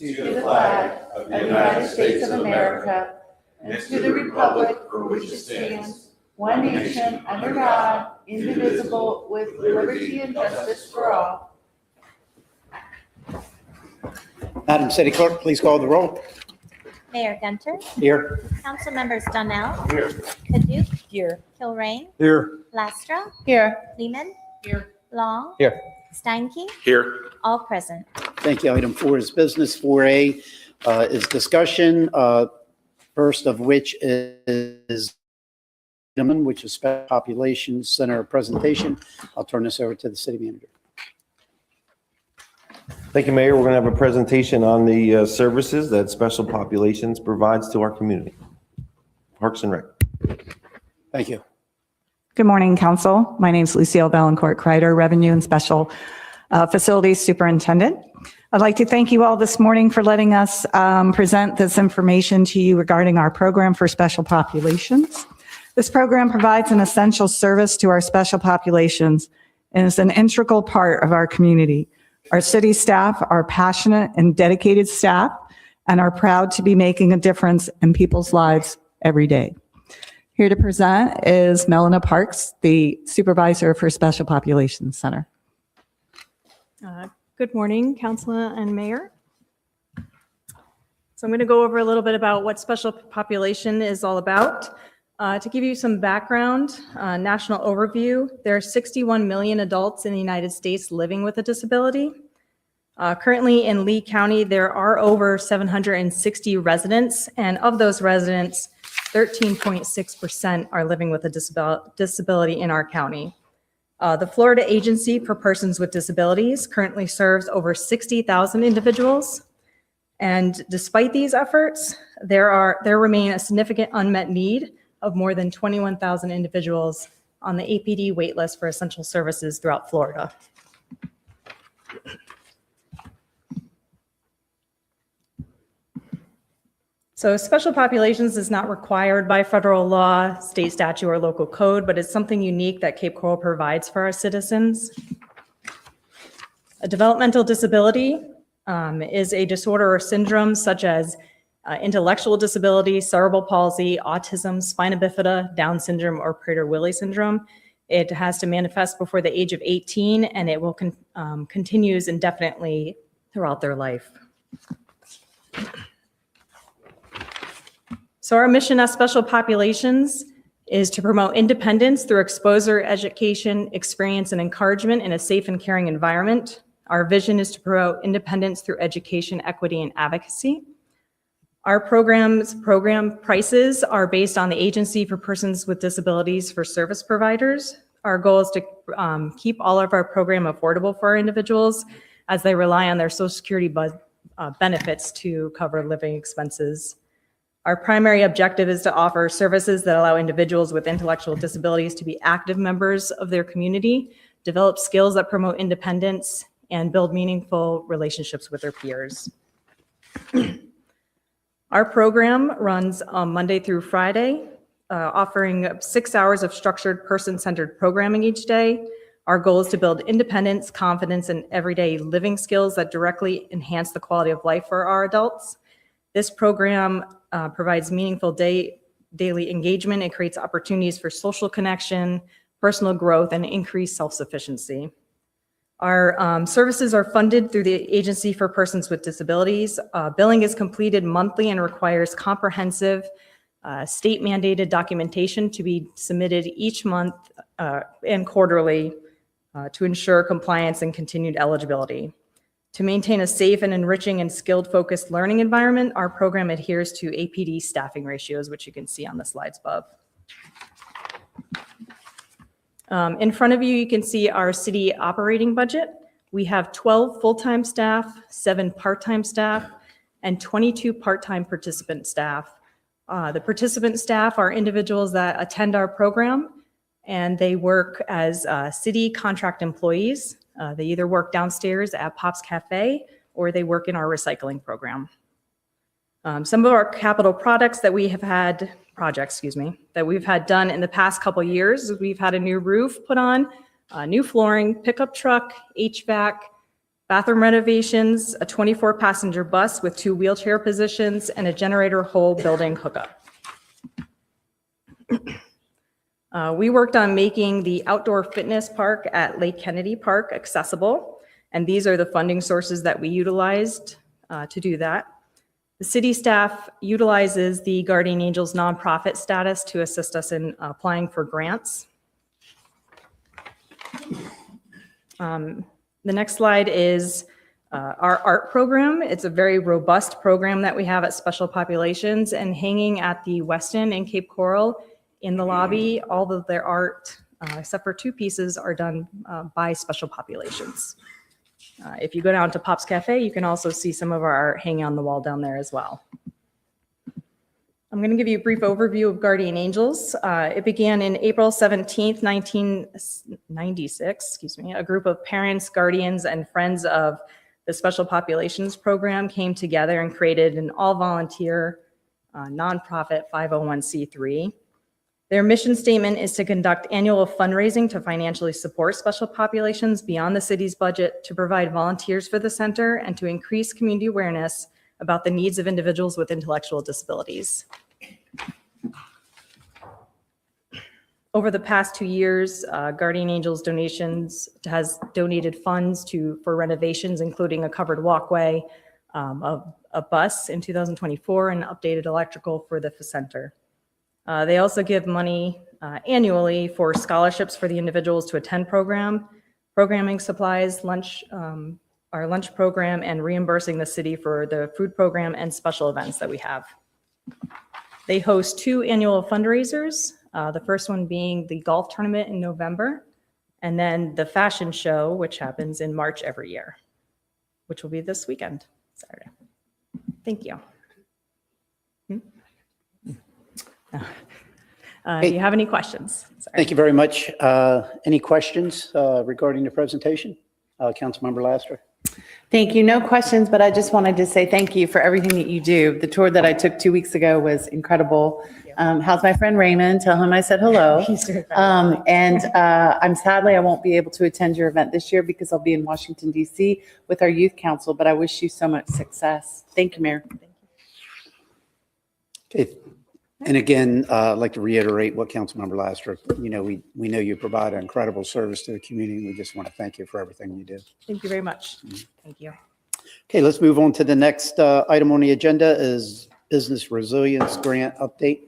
to the flag of the United States of America and to the republic for which it stands, one nation, under God, indivisible, with liberty and justice for all. Madam City Clerk, please call the roll. Mayor Gunter, Here. Council Members Donnell, Here. Paduk, Here. Kilrain, Here. Lastra, Here. Lehman, Here. Long, Here. Steinke, Here. all present. Thank you. Item 4 is business. 4A is discussion, first of which is which is Special Population Center presentation. I'll turn this over to the city manager. Thank you, Mayor. We're going to have a presentation on the services that Special Populations provides to our community. Parks and Rec. Thank you. Good morning, Council. My name is Lucille Valancourt-Kreider, Revenue and Special Facilities Superintendent. I'd like to thank you all this morning for letting us present this information to you regarding our program for special populations. This program provides an essential service to our special populations and is an integral part of our community. Our city staff are passionate and dedicated staff and are proud to be making a difference in people's lives every day. Here to present is Melina Parks, the Supervisor for Special Populations Center. Good morning, Council and Mayor. So I'm going to go over a little bit about what special population is all about. To give you some background, national overview, there are 61 million adults in the United States living with a disability. Currently in Lee County, there are over 760 residents, and of those residents, 13.6% are living with a disability in our county. The Florida Agency for Persons with Disabilities currently serves over 60,000 individuals. And despite these efforts, there remain a significant unmet need of more than 21,000 individuals on the APD waitlist for essential services throughout Florida. So special populations is not required by federal law, state statute, or local code, but it's something unique that Cape Coral provides for our citizens. A developmental disability is a disorder or syndrome such as intellectual disability, cerebral palsy, autism, spina bifida, Down syndrome, or Prader-Willi syndrome. It has to manifest before the age of 18, and it will continues indefinitely throughout their life. So our mission as special populations is to promote independence through exposure, education, experience, and encouragement in a safe and caring environment. Our vision is to promote independence through education, equity, and advocacy. Our program prices are based on the Agency for Persons with Disabilities for service providers. Our goal is to keep all of our program affordable for our individuals as they rely on their Social Security benefits to cover living expenses. Our primary objective is to offer services that allow individuals with intellectual disabilities to be active members of their community, develop skills that promote independence, and build meaningful relationships with their peers. Our program runs Monday through Friday, offering 6 hours of structured person-centered programming each day. Our goal is to build independence, confidence, and everyday living skills that directly enhance the quality of life for our adults. This program provides meaningful daily engagement. It creates opportunities for social connection, personal growth, and increased self-sufficiency. Our services are funded through the Agency for Persons with Disabilities. Billing is completed monthly and requires comprehensive state-mandated documentation to be submitted each month and quarterly to ensure compliance and continued eligibility. To maintain a safe and enriching and skilled-focused learning environment, our program adheres to APD staffing ratios, which you can see on the slides above. In front of you, you can see our city operating budget. We have 12 full-time staff, 7 part-time staff, and 22 part-time participant staff. The participant staff are individuals that attend our program, and they work as city contract employees. They either work downstairs at Pop's Cafe or they work in our recycling program. Some of our capital projects that we've had done in the past couple years, we've had a new roof put on, new flooring, pickup truck, HVAC, bathroom renovations, a 24-passenger bus with 2 wheelchair positions, and a generator whole building hookup. We worked on making the outdoor fitness park at Lake Kennedy Park accessible, and these are the funding sources that we utilized to do that. The city staff utilizes the Guardian Angels nonprofit status to assist us in applying for grants. The next slide is our art program. It's a very robust program that we have at Special Populations, and hanging at the Westin in Cape Coral in the lobby, all of their art, except for 2 pieces, are done by Special Populations. If you go down to Pop's Cafe, you can also see some of our art hanging on the wall down there as well. I'm going to give you a brief overview of Guardian Angels. It began in April 17th, 1996, A group of parents, guardians, and friends of the Special Populations Program came together and created an all-volunteer nonprofit 501c3. Their mission statement is to conduct annual fundraising to financially support special populations beyond the city's budget, to provide volunteers for the center, and to increase community awareness about the needs of individuals with intellectual disabilities. Over the past 2 years, Guardian Angels Donations has donated funds for renovations, including a covered walkway, a bus in 2024, and updated electrical for the center. They also give money annually for scholarships for the individuals to attend programming supplies, our lunch program, and reimbursing the city for the food program and special events that we have. They host 2 annual fundraisers, the first one being the golf tournament in November, and then the fashion show, which happens in March every year, which will be this weekend, Saturday. Thank you. Do you have any questions? Sorry. Thank you very much. Any questions regarding the presentation? Councilmember Laster? Thank you. No questions, but I just wanted to say thank you for everything that you do. The tour that I took 2 weeks ago was incredible. How's my friend Raymond? Tell him I said hello. I'm sadly, I won't be able to attend your event this year because I'll be in Washington, D.C. with our youth council, but I wish you so much success. Thank you, Mayor. Okay. And again, I'd like to reiterate what Councilmember Laster, we know you provide an incredible service to the community. We just want to thank you for everything you do. Thank you very much. Thank you. Okay, let's move on to the next item on the agenda is Business Resilience Grant Update.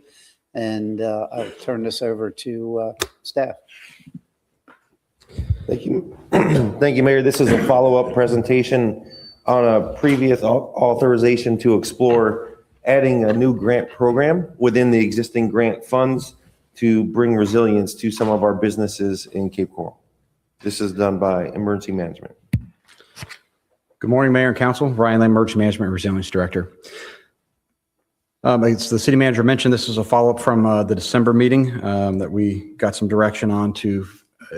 And I'll turn this over to staff. Thank you. Thank you, Mayor. This is a follow-up presentation on a previous authorization to explore adding a new grant program within the existing grant funds to bring resilience to some of our businesses in Cape Coral. This is done by Emergency Management. Good morning, Mayor and Council. Ryan Lamb, Emergency Management Resilience Director. As the city manager mentioned, this is a follow-up from the December meeting that we got some direction on to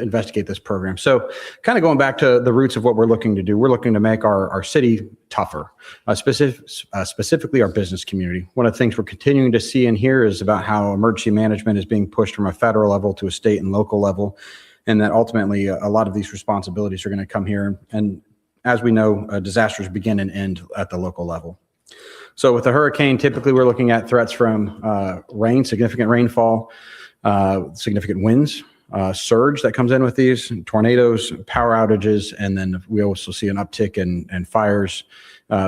investigate this program. So kind of going back to the roots of what we're looking to do, we're looking to make our city tougher, specifically our business community. One of the things we're continuing to see and hear is about how emergency management is being pushed from a federal level to a state and local level, and that ultimately a lot of these responsibilities are going to come here. And as we know, disasters begin and end at the local level. So with a hurricane, typically we're looking at threats from rain, significant rainfall, significant winds, surge that comes in with these, tornadoes, power outages, and then we also see an uptick in fires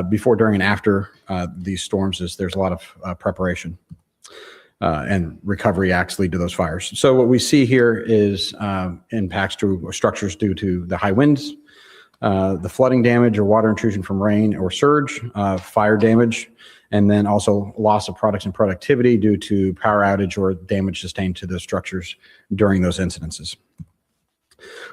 before, during, and after these storms. There's a lot of preparation and recovery acts lead to those fires. So what we see here is impacts to structures due to the high winds, the flooding damage or water intrusion from rain or surge, fire damage, and then also loss of products and productivity due to power outage or damage sustained to the structures during those incidences.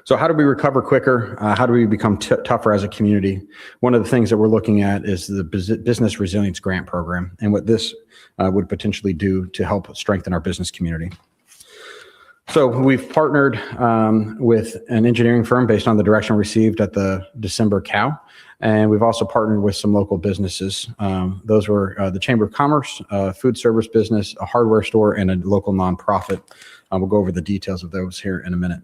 So how do we recover quicker? How do we become tougher as a community? One of the things that we're looking at is the Business Resilience Grant Program and what this would potentially do to help strengthen our business community. So we've partnered with an engineering firm based on the direction received at the December COW, and we've also partnered with some local businesses. Those were the Chamber of Commerce, a food service business, a hardware store, and a local nonprofit. We'll go over the details of those here in a minute.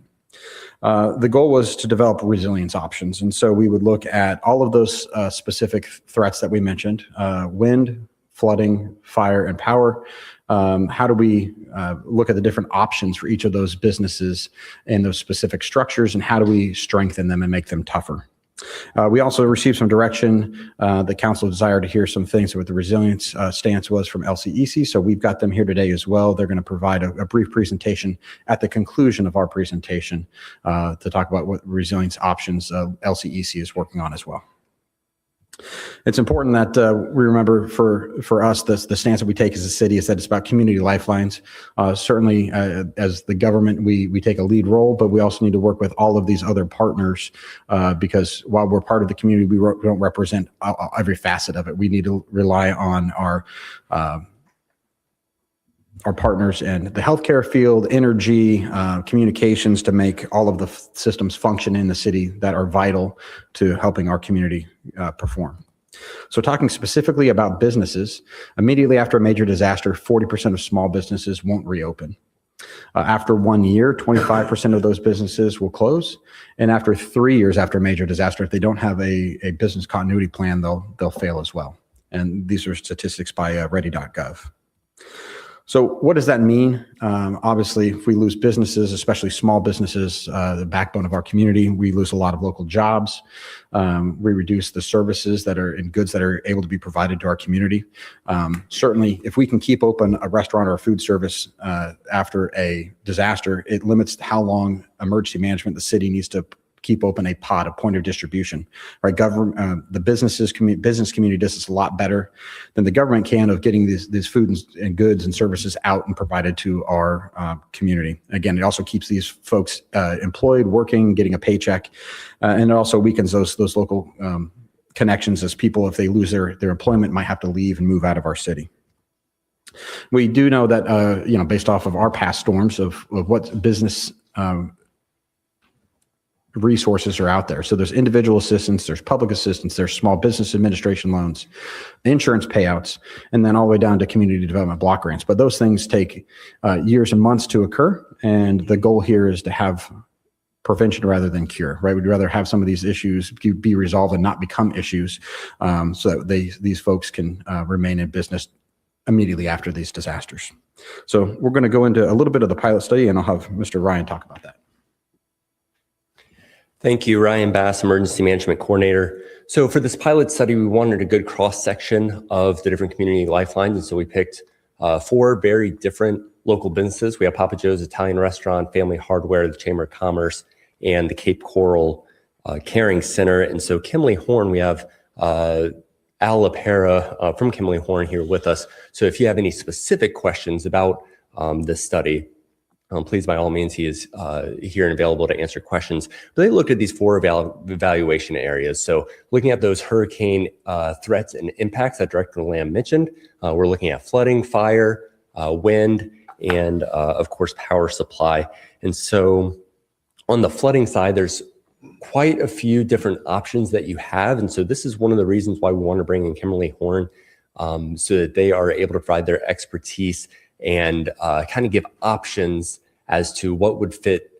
The goal was to develop resilience options. And so we would look at all of those specific threats that we mentioned, wind, flooding, fire, and power. How do we look at the different options for each of those businesses and those specific structures, and how do we strengthen them and make them tougher? We also received some direction. The council desired to hear some things what the resilience stance was from LCEC. So we've got them here today as well. They're going to provide a brief presentation at the conclusion of our presentation to talk about what resilience options LCEC is working on as well. It's important that we remember for us, the stance that we take as a city is that it's about community lifelines. Certainly, as the government, we take a lead role, but we also need to work with all of these other partners because while we're part of the community, we don't represent every facet of it. We need to rely on our partners in the healthcare field, energy, communications to make all of the systems function in the city that are vital to helping our community perform. So talking specifically about businesses, immediately after a major disaster, 40% of small businesses won't reopen. After 1 year, 25% of those businesses will close. And after 3 years after a major disaster, if they don't have a business continuity plan, they'll fail as well. And these are statistics by ready.gov. So what does that mean? Obviously, if we lose businesses, especially small businesses, the backbone of our community, we lose a lot of local jobs. We reduce the services that are in goods that are able to be provided to our community. Certainly, if we can keep open a restaurant or a food service after a disaster, it limits how long emergency management the city needs to keep open a point of distribution. Right, the business community does this a lot better than the government can of getting these food and goods and services out and provided to our community. Again, it also keeps these folks employed, working, getting a paycheck, and it also weakens those local connections as people, if they lose their employment, might have to leave and move out of our city. We do know that based off of our past storms of what business resources are out there. So there's individual assistance, there's public assistance, there's small business administration loans, insurance payouts, and then all the way down to community development block grants. But those things take years and months to occur. And the goal here is to have prevention rather than cure, right? We'd rather have some of these issues be resolved and not become issues so that these folks can remain in business immediately after these disasters. So we're going to go into a little bit of the pilot study, and I'll have Mr. Ryan talk about that. Thank you, Ryan Bass, Emergency Management Coordinator. So for this pilot study, we wanted a good cross-section of the different community lifelines. And so we picked 4 very different local businesses. We have Papa Joe's Italian Restaurant, Family Hardware, the Chamber of Commerce, and the Cape Coral Caring Center. And so Kimley Horn, we have Al LaPera from Kimley Horn here with us. So if you have any specific questions about this study, please, by all means, he is here and available to answer questions. But they looked at these 4 evaluation areas. So looking at those hurricane threats and impacts that Director Lamb mentioned, we're looking at flooding, fire, wind, and of course, power supply. And so on the flooding side, there's quite a few different options that you have. And so this is one of the reasons why we want to bring in Kimley Horn so that they are able to provide their expertise and kind of give options as to what would fit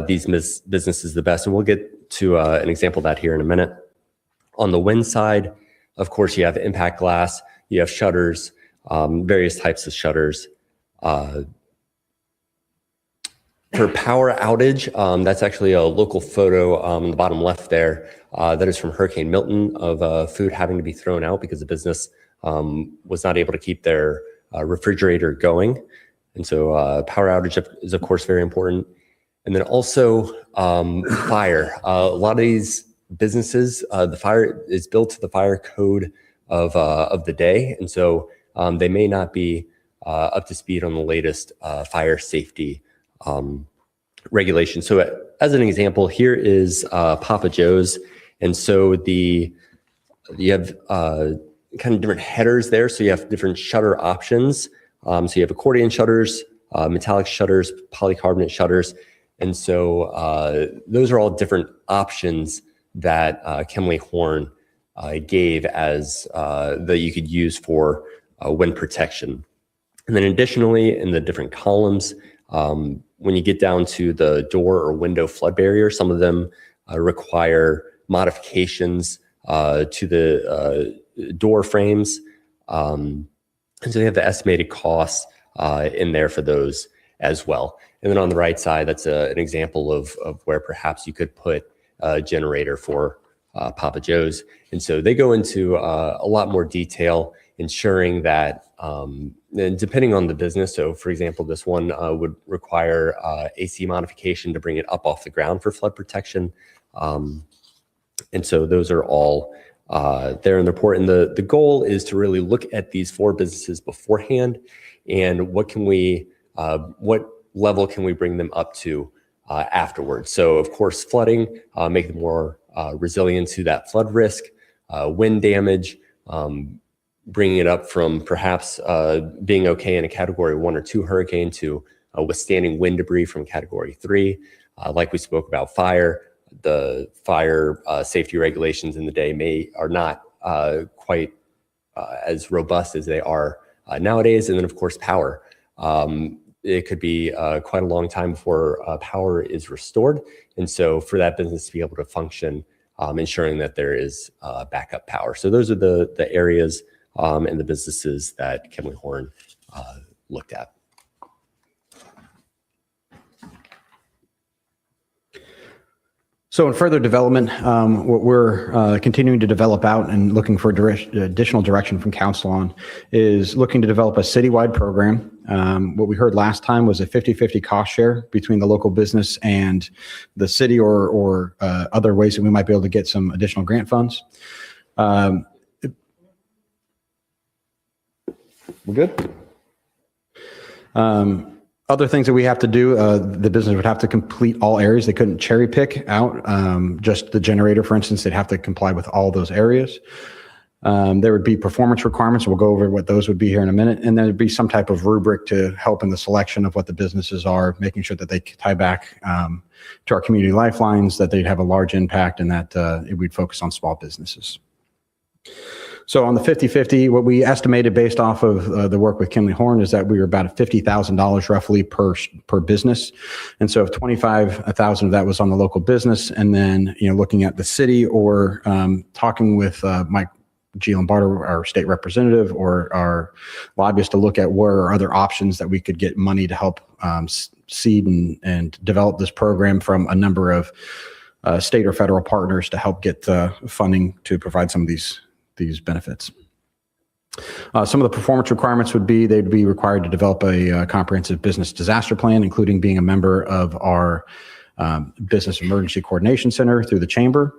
these businesses the best. And we'll get to an example of that here in a minute. On the wind side, of course, you have impact glass, you have shutters, various types of shutters. For power outage, that's actually a local photo on the bottom left there. That is from Hurricane Milton of food having to be thrown out because the business was not able to keep their refrigerator going. And so power outage is, of course, very important. And then also fire. A lot of these businesses, the fire is built to the fire code of the day. And so they may not be up to speed on the latest fire safety regulations. So as an example, here is Papa Joe's. And so you have kind of different headers there. So you have different shutter options. So you have accordion shutters, metallic shutters, polycarbonate shutters. And so those are all different options that Kimley Horn gave as that you could use for wind protection. And then additionally, in the different columns, When you get down to the door or window flood barrier, some of them require modifications to the door frames. And so they have the estimated costs in there for those as well. And then on the right side, that's an example of where perhaps you could put a generator for Papa Joe's. And so they go into a lot more detail, ensuring that, and depending on the business, so for example, this one would require AC modification to bring it up off the ground for flood protection. And so those are all there in the report. And the goal is to really look at these 4 businesses beforehand and what level can we bring them up to afterwards. So of course, flooding, make them more resilient to that flood risk, wind damage, bringing it up from perhaps being okay in a category 1 or 2 hurricane to withstanding wind debris from category 3. Like we spoke about fire, the fire safety regulations in the day are not quite as robust as they are nowadays. And then of course, power. It could be quite a long time before power is restored. And so for that business to be able to function, ensuring that there is backup power. So those are the areas and the businesses that Kimley Horn looked at. So in further development, what we're continuing to develop out and looking for additional direction from council on is looking to develop a citywide program. What we heard last time was a 50-50 cost share between the local business and the city or other ways that we might be able to get some additional grant funds. We're good? Other things that we have to do, the business would have to complete all areas. They couldn't cherry pick out just the generator, for instance. They'd have to comply with all those areas. There would be performance requirements. We'll go over what those would be here in a minute. And then there'd be some type of rubric to help in the selection of what the businesses are, making sure that they tie back to our community lifelines, that they'd have a large impact, and that we'd focus on small businesses. So on the 50-50, what we estimated based off of the work with Kimley Horn is that we were about $50,000 roughly per business. And so if 25,000 of that was on the local business, and then, looking at the city or talking with Mike G. Lombardo, our state representative, or our lobbyist to look at where are other options that we could get money to help seed and develop this program from a number of state or federal partners to help get funding to provide some of these benefits. Some of the performance requirements would be they'd be required to develop a comprehensive business disaster plan, including being a member of our Business Emergency Coordination Center through the chamber.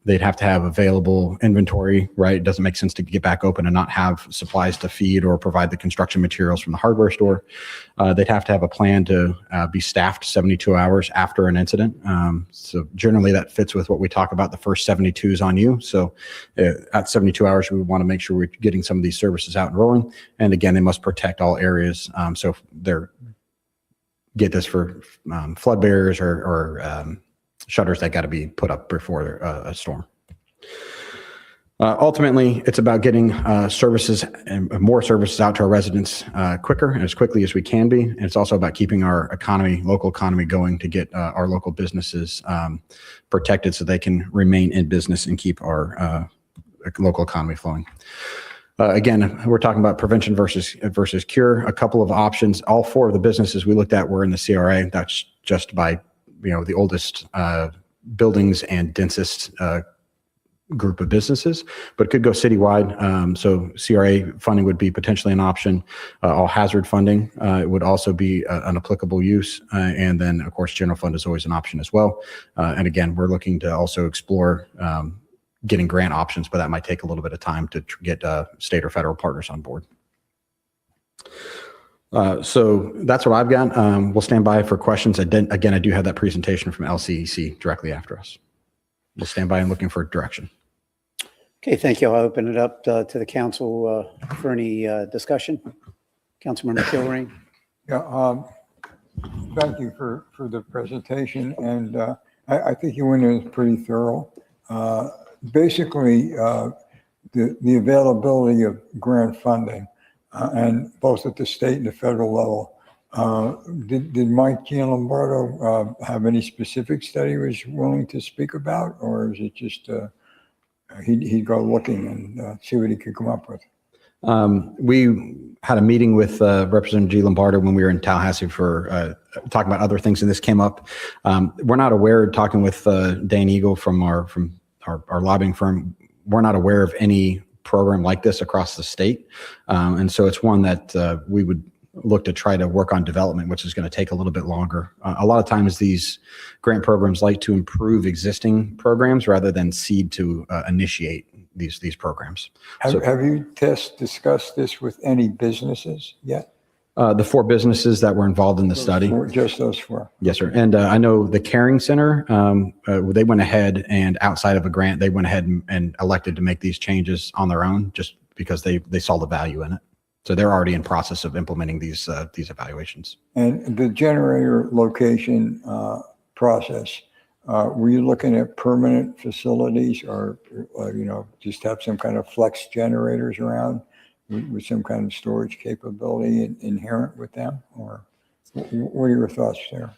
They'd have to have available inventory, right? It doesn't make sense to get back open and not have supplies to feed or provide the construction materials from the hardware store. They'd have to have a plan to be staffed 72 hours after an incident. So generally that fits with what we talk about, the first 72 is on you. So at 72 hours, we want to make sure we're getting some of these services out and rolling. And again, they must protect all areas. So if they're get this for flood barriers or shutters that got to be put up before a storm. Ultimately, it's about getting services and more services out to our residents quicker and as quickly as we can be. And it's also about keeping our local economy going to get our local businesses protected so they can remain in business and keep our local economy flowing. Again, we're talking about prevention versus cure. A couple of options. All 4 of the businesses we looked at were in the CRA. That's just by the oldest buildings and densest group of businesses, but could go citywide. So CRA funding would be potentially an option. All hazard funding it would also be an applicable use, and then of course general fund is always an option as well. And again, we're looking to also explore getting grant options, but that might take a little bit of time to get state or federal partners on board. So that's what I've got. We'll stand by for questions. Again, I do have that presentation from LCEC directly after us. We'll stand by and looking for direction. Okay, thank you. I'll open it up to the council for any discussion. Councilmember Kilrain. Yeah, thank you for the presentation, and I think you went in pretty thorough. Basically, the availability of grant funding, and both at the state and the federal level, Did Mike Gianlombardo have any specific study he was willing to speak about, or is it just he'd go looking and see what he could come up with? We had a meeting with Representative G. Lombardo when we were in Tallahassee for talking about other things, and this came up. We're not aware, talking with Dane Eagle from our lobbying firm, we're not aware of any program like this across the state. And so it's one that we would look to try to work on development, which is going to take a little bit longer. A lot of times these grant programs like to improve existing programs rather than seed to initiate these programs. Have you discussed this with any businesses yet? The 4 businesses that were involved in the study. Just those 4? Yes, sir. And I know the Caring Center, they went ahead and outside of a grant, they went ahead and elected to make these changes on their own just because they saw the value in it. So they're already in process of implementing these evaluations. And the generator location process, were you looking at permanent facilities or, just have some kind of flex generators around with some kind of storage capability inherent with them? Or what are your thoughts there?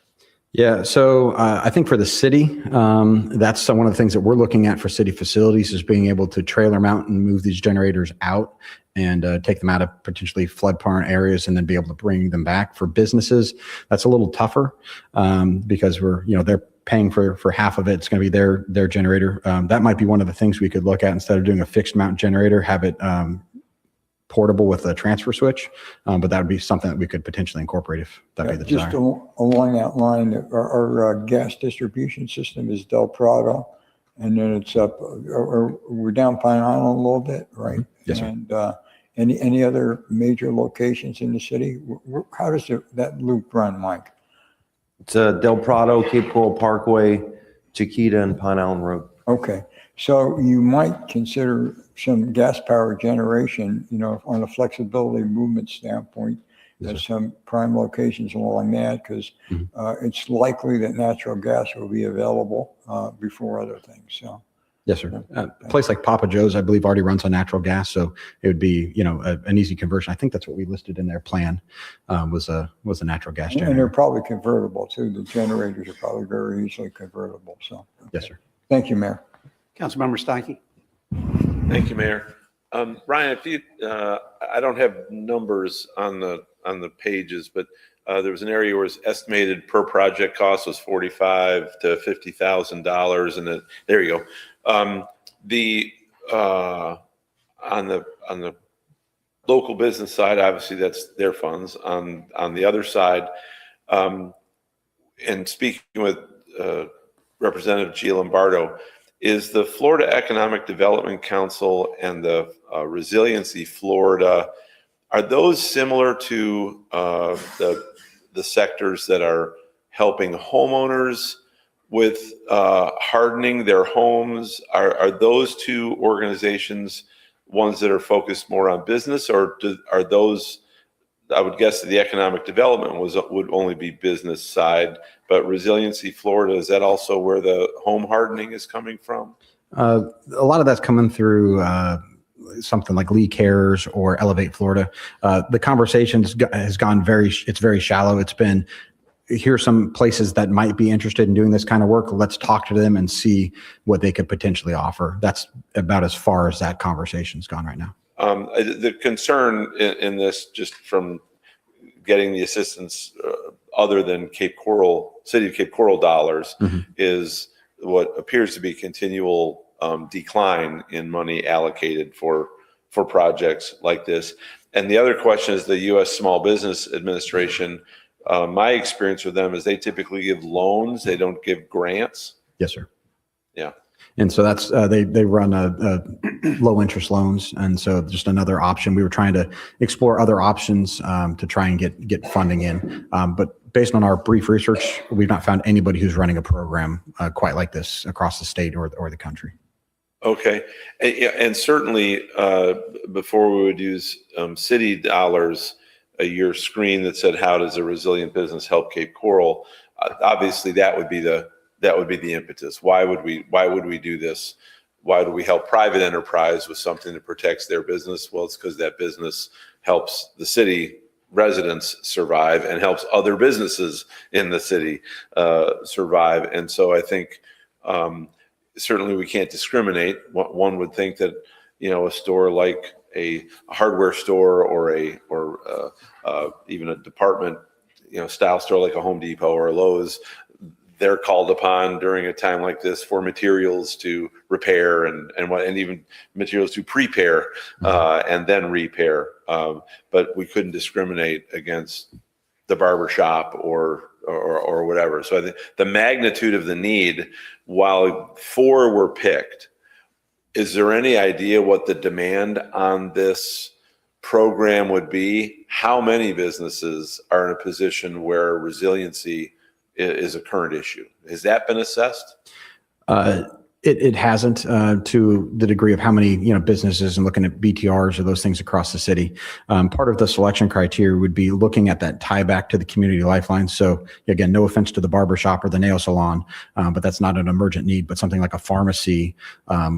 Yeah, so I think for the city, that's one of the things that we're looking at for city facilities is being able to trailer mount and move these generators out and take them out of potentially flood-prone areas and then be able to bring them back. For businesses, that's a little tougher because they're paying for half of it. It's going to be their generator. That might be one of the things we could look at instead of doing a fixed mount generator, have it portable with a transfer switch, but that would be something that we could potentially incorporate if that be the desire. Just along that line, our gas distribution system is Del Prado, and then it's up, or we're down Pine Island a little bit, right? Yes, sir. And any other major locations in the city? How does that loop run, Mike? It's Del Prado, Cape Coral Parkway, Chiquita, and Pine Island Road. Okay, so you might consider some gas power generation, on a flexibility movement standpoint, at some prime locations along that, because it's likely that natural gas will be available before other things. So, yes, sir. A place like Papa Joe's, I believe, already runs on natural gas, so it would be, an easy conversion. I think that's what we listed in their plan was a natural gas generator. and they're probably convertible too. The generators are probably very easily convertible. So, okay. Yes, sir. Thank you, Mayor. Councilmember Stankey. Thank you, Mayor. Ryan, if you, I don't have numbers on the pages, but there was an area where it's estimated per project cost was $45,000 to $50,000, and there you go. On the local business side, obviously that's their funds. On the other side, and speaking with Representative G. Lombardo, is the Florida Economic Development Council and the Resiliency Florida, are those similar to the sectors that are helping homeowners with hardening their homes? Are those 2 organizations ones that are focused more on business, or are those, I would guess that the economic development would only be business side, but Resiliency Florida, is that also where the home hardening is coming from? A lot of that's coming through something like Lee Cares or Elevate Florida. The conversation has gone it's very shallow. It's been, here's some places that might be interested in doing this kind of work. Let's talk to them and see what they could potentially offer. That's about as far as that conversation's gone right now. The concern in this, just from getting the assistance other than City of Cape Coral dollars, is what appears to be continual decline in money allocated for projects like this. And the other question is the U.S. Small Business Administration. My experience with them is they typically give loans. They don't give grants. Yes, sir. Yeah. And so that's, they run low interest loans. And so just another option. We were trying to explore other options to try and get funding in. But based on our brief research, we've not found anybody who's running a program quite like this across the state or the country. Okay. And certainly before we would use city dollars, your screen that said, how does a resilient business help Cape Coral? Obviously that would be the impetus. Why would we do this? Why do we help private enterprise with something that protects their business? Well, it's because that business helps the city residents survive and helps other businesses in the city survive. And so I think certainly we can't discriminate. One would think that, you know, a store like a hardware store or even a department, you know, style store like a Home Depot or a Lowe's, they're called upon during a time like this for materials to repair and even materials to prepare and then repair. But we couldn't discriminate against the barber shop or whatever. So I think the magnitude of the need, while 4 were picked, is there any idea what the demand on this program would be? How many businesses are in a position where resiliency is a current issue? Has that been assessed? It hasn't to the degree of how many, you know, businesses and looking at BTRs or those things across the city. Part of the selection criteria would be looking at that tie back to the community lifeline. So again, no offense to the barber shop or the nail salon, but that's not an emergent need. But something like a pharmacy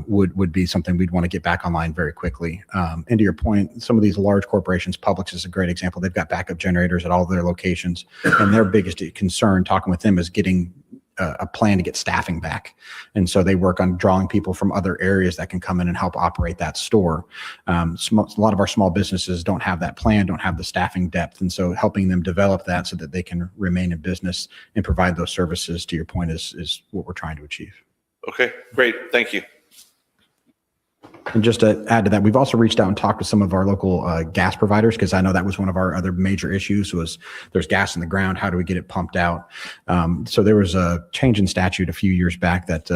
would be something we'd want to get back online very quickly. And to your point, some of these large corporations, Publix is a great example. They've got backup generators at all of their locations, and their biggest concern talking with them is getting a plan to get staffing back. And so they work on drawing people from other areas that can come in and help operate that store. A lot of our small businesses don't have that plan, don't have the staffing depth. And so helping them develop that so that they can remain in business and provide those services, to your point, is what we're trying to achieve. Okay, great. Thank you. And just to add to that, we've also reached out and talked with some of our local gas providers, because I know that was one of our other major issues was there's gas in the ground. How do we get it pumped out? So there was a change in statute a few years back that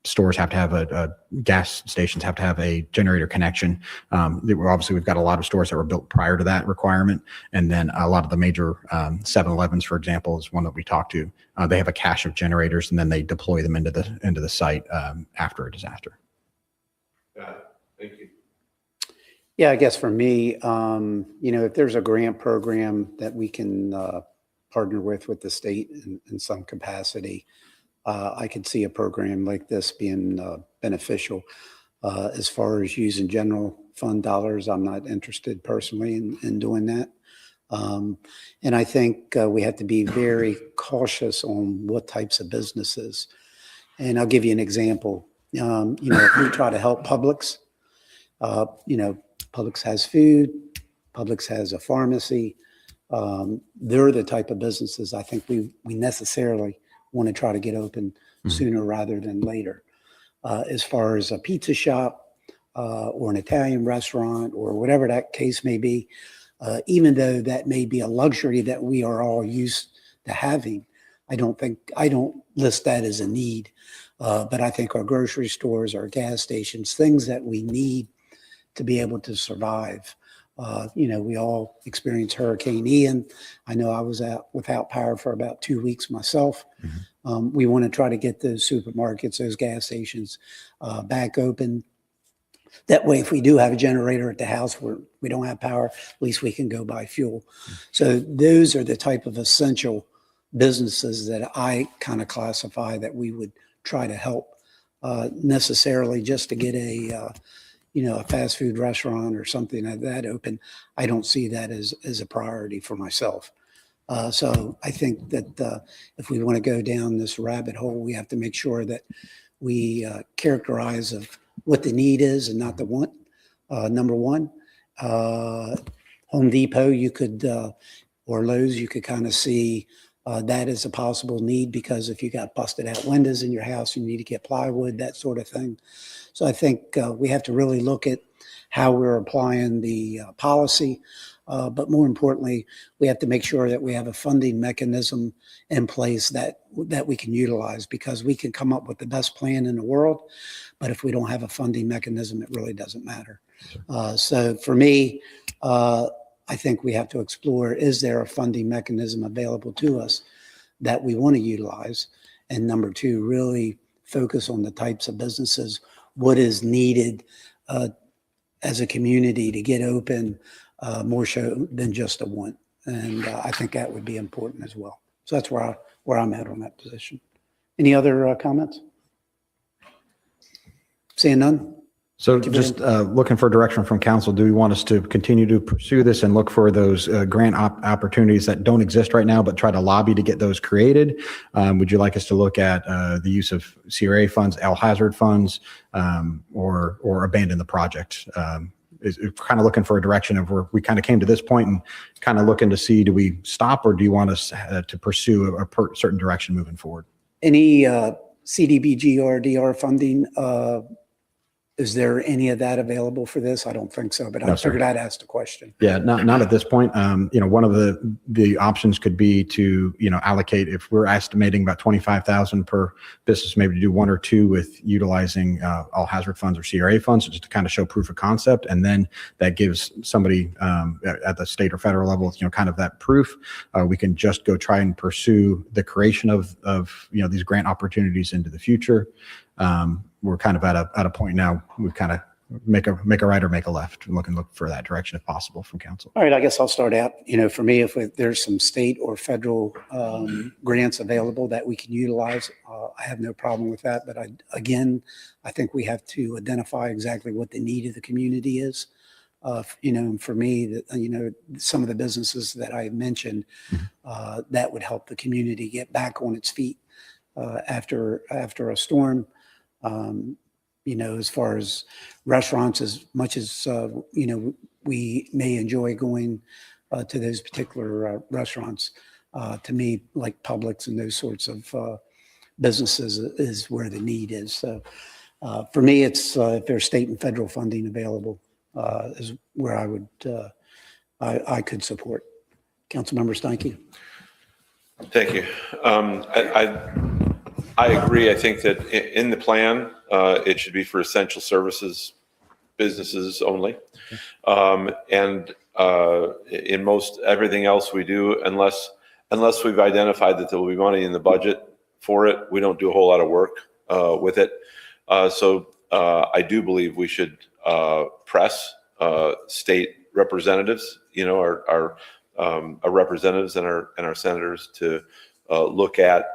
stores have to have gas stations have to have a generator connection. Obviously, we've got a lot of stores that were built prior to that requirement. And then a lot of the major 7-Elevens, for example, is one that we talked to. They have a cache of generators, and then they deploy them into the site after a disaster. Thank you. Yeah, I guess for me, you know, if there's a grant program that we can partner with the state in some capacity, I could see a program like this being beneficial. As far as using general fund dollars, I'm not interested personally in doing that. And I think we have to be very cautious on what types of businesses. And I'll give you an example. You know, if we try to help Publix, you know, Publix has food, Publix has a pharmacy. They're the type of businesses I think we necessarily want to try to get open sooner rather than later. As far as a pizza shop or an Italian restaurant or whatever that case may be, even though that may be a luxury that we are all used to having, I don't list that as a need. But I think our grocery stores, our gas stations, things that we need to be able to survive. You know, we all experienced Hurricane Ian. I know I was out without power for about 2 weeks myself. We want to try to get those supermarkets, those gas stations back open. That way, if we do have a generator at the house where we don't have power, at least we can go buy fuel. So those are the type of essential businesses that I kind of classify that we would try to help. Necessarily just to get a fast food restaurant or something like that open, I don't see that as a priority for myself. So I think that if we want to go down this rabbit hole, we have to make sure that we characterize of what the need is and not the want. Number one, Home Depot, you could, or Lowe's, you could kind of see that as a possible need, because if you got busted out windows in your house, you need to get plywood, that sort of thing. So I think we have to really look at how we're applying the policy. But more importantly, we have to make sure that we have a funding mechanism in place that we can utilize, because we can come up with the best plan in the world, but if we don't have a funding mechanism, it really doesn't matter. So for me, I think we have to explore, is there a funding mechanism available to us that we want to utilize? And number two, really focus on the types of businesses, what is needed as a community to get open, more so than just a want. And I think that would be important as well. So that's where I'm at on that position. Any other comments? Seeing none? So just looking for direction from council, do we want us to continue to pursue this and look for those grant opportunities that don't exist right now, but try to lobby to get those created? Would you like us to look at the use of CRA funds, Al Hazard funds, or abandon the project? Is kind of looking for a direction of where we kind of came to this point and kind of looking to see, do we stop or do you want us to pursue a certain direction moving forward? Any CDBG or DR funding, is there any of that available for this? I don't think so, but I No, sir. figured I'd ask the question. Yeah, not at this point. One of the options could be to, allocate, if we're estimating about 25,000 per business, maybe to do one or two with utilizing all hazard funds or CRA funds, just to kind of show proof of concept. And then that gives somebody at the state or federal level, kind of that proof. We can just go try and pursue the creation of these grant opportunities into the future. We're kind of at a point now, we kind of make a right or make a left and look for that direction if possible from council. All right, I guess I'll start out. For me, if there's some state or federal grants available that we can utilize, I have no problem with that. But I think we have to identify exactly what the need of the community is. And for me, some of the businesses that I mentioned, that would help the community get back on its feet after a storm. As far as restaurants, as much as, we may enjoy going to those particular restaurants, to me, like Publix and those sorts of businesses is where the need is. So for me, it's if there's state and federal funding available is where I would, I could support. Councilmember Steinke. Thank you. I agree. I think that in the plan, it should be for essential services businesses only. And in most everything else we do, unless we've identified that there will be money in the budget for it, we don't do a whole lot of work with it. So I do believe we should press state representatives, our representatives and our senators to look at,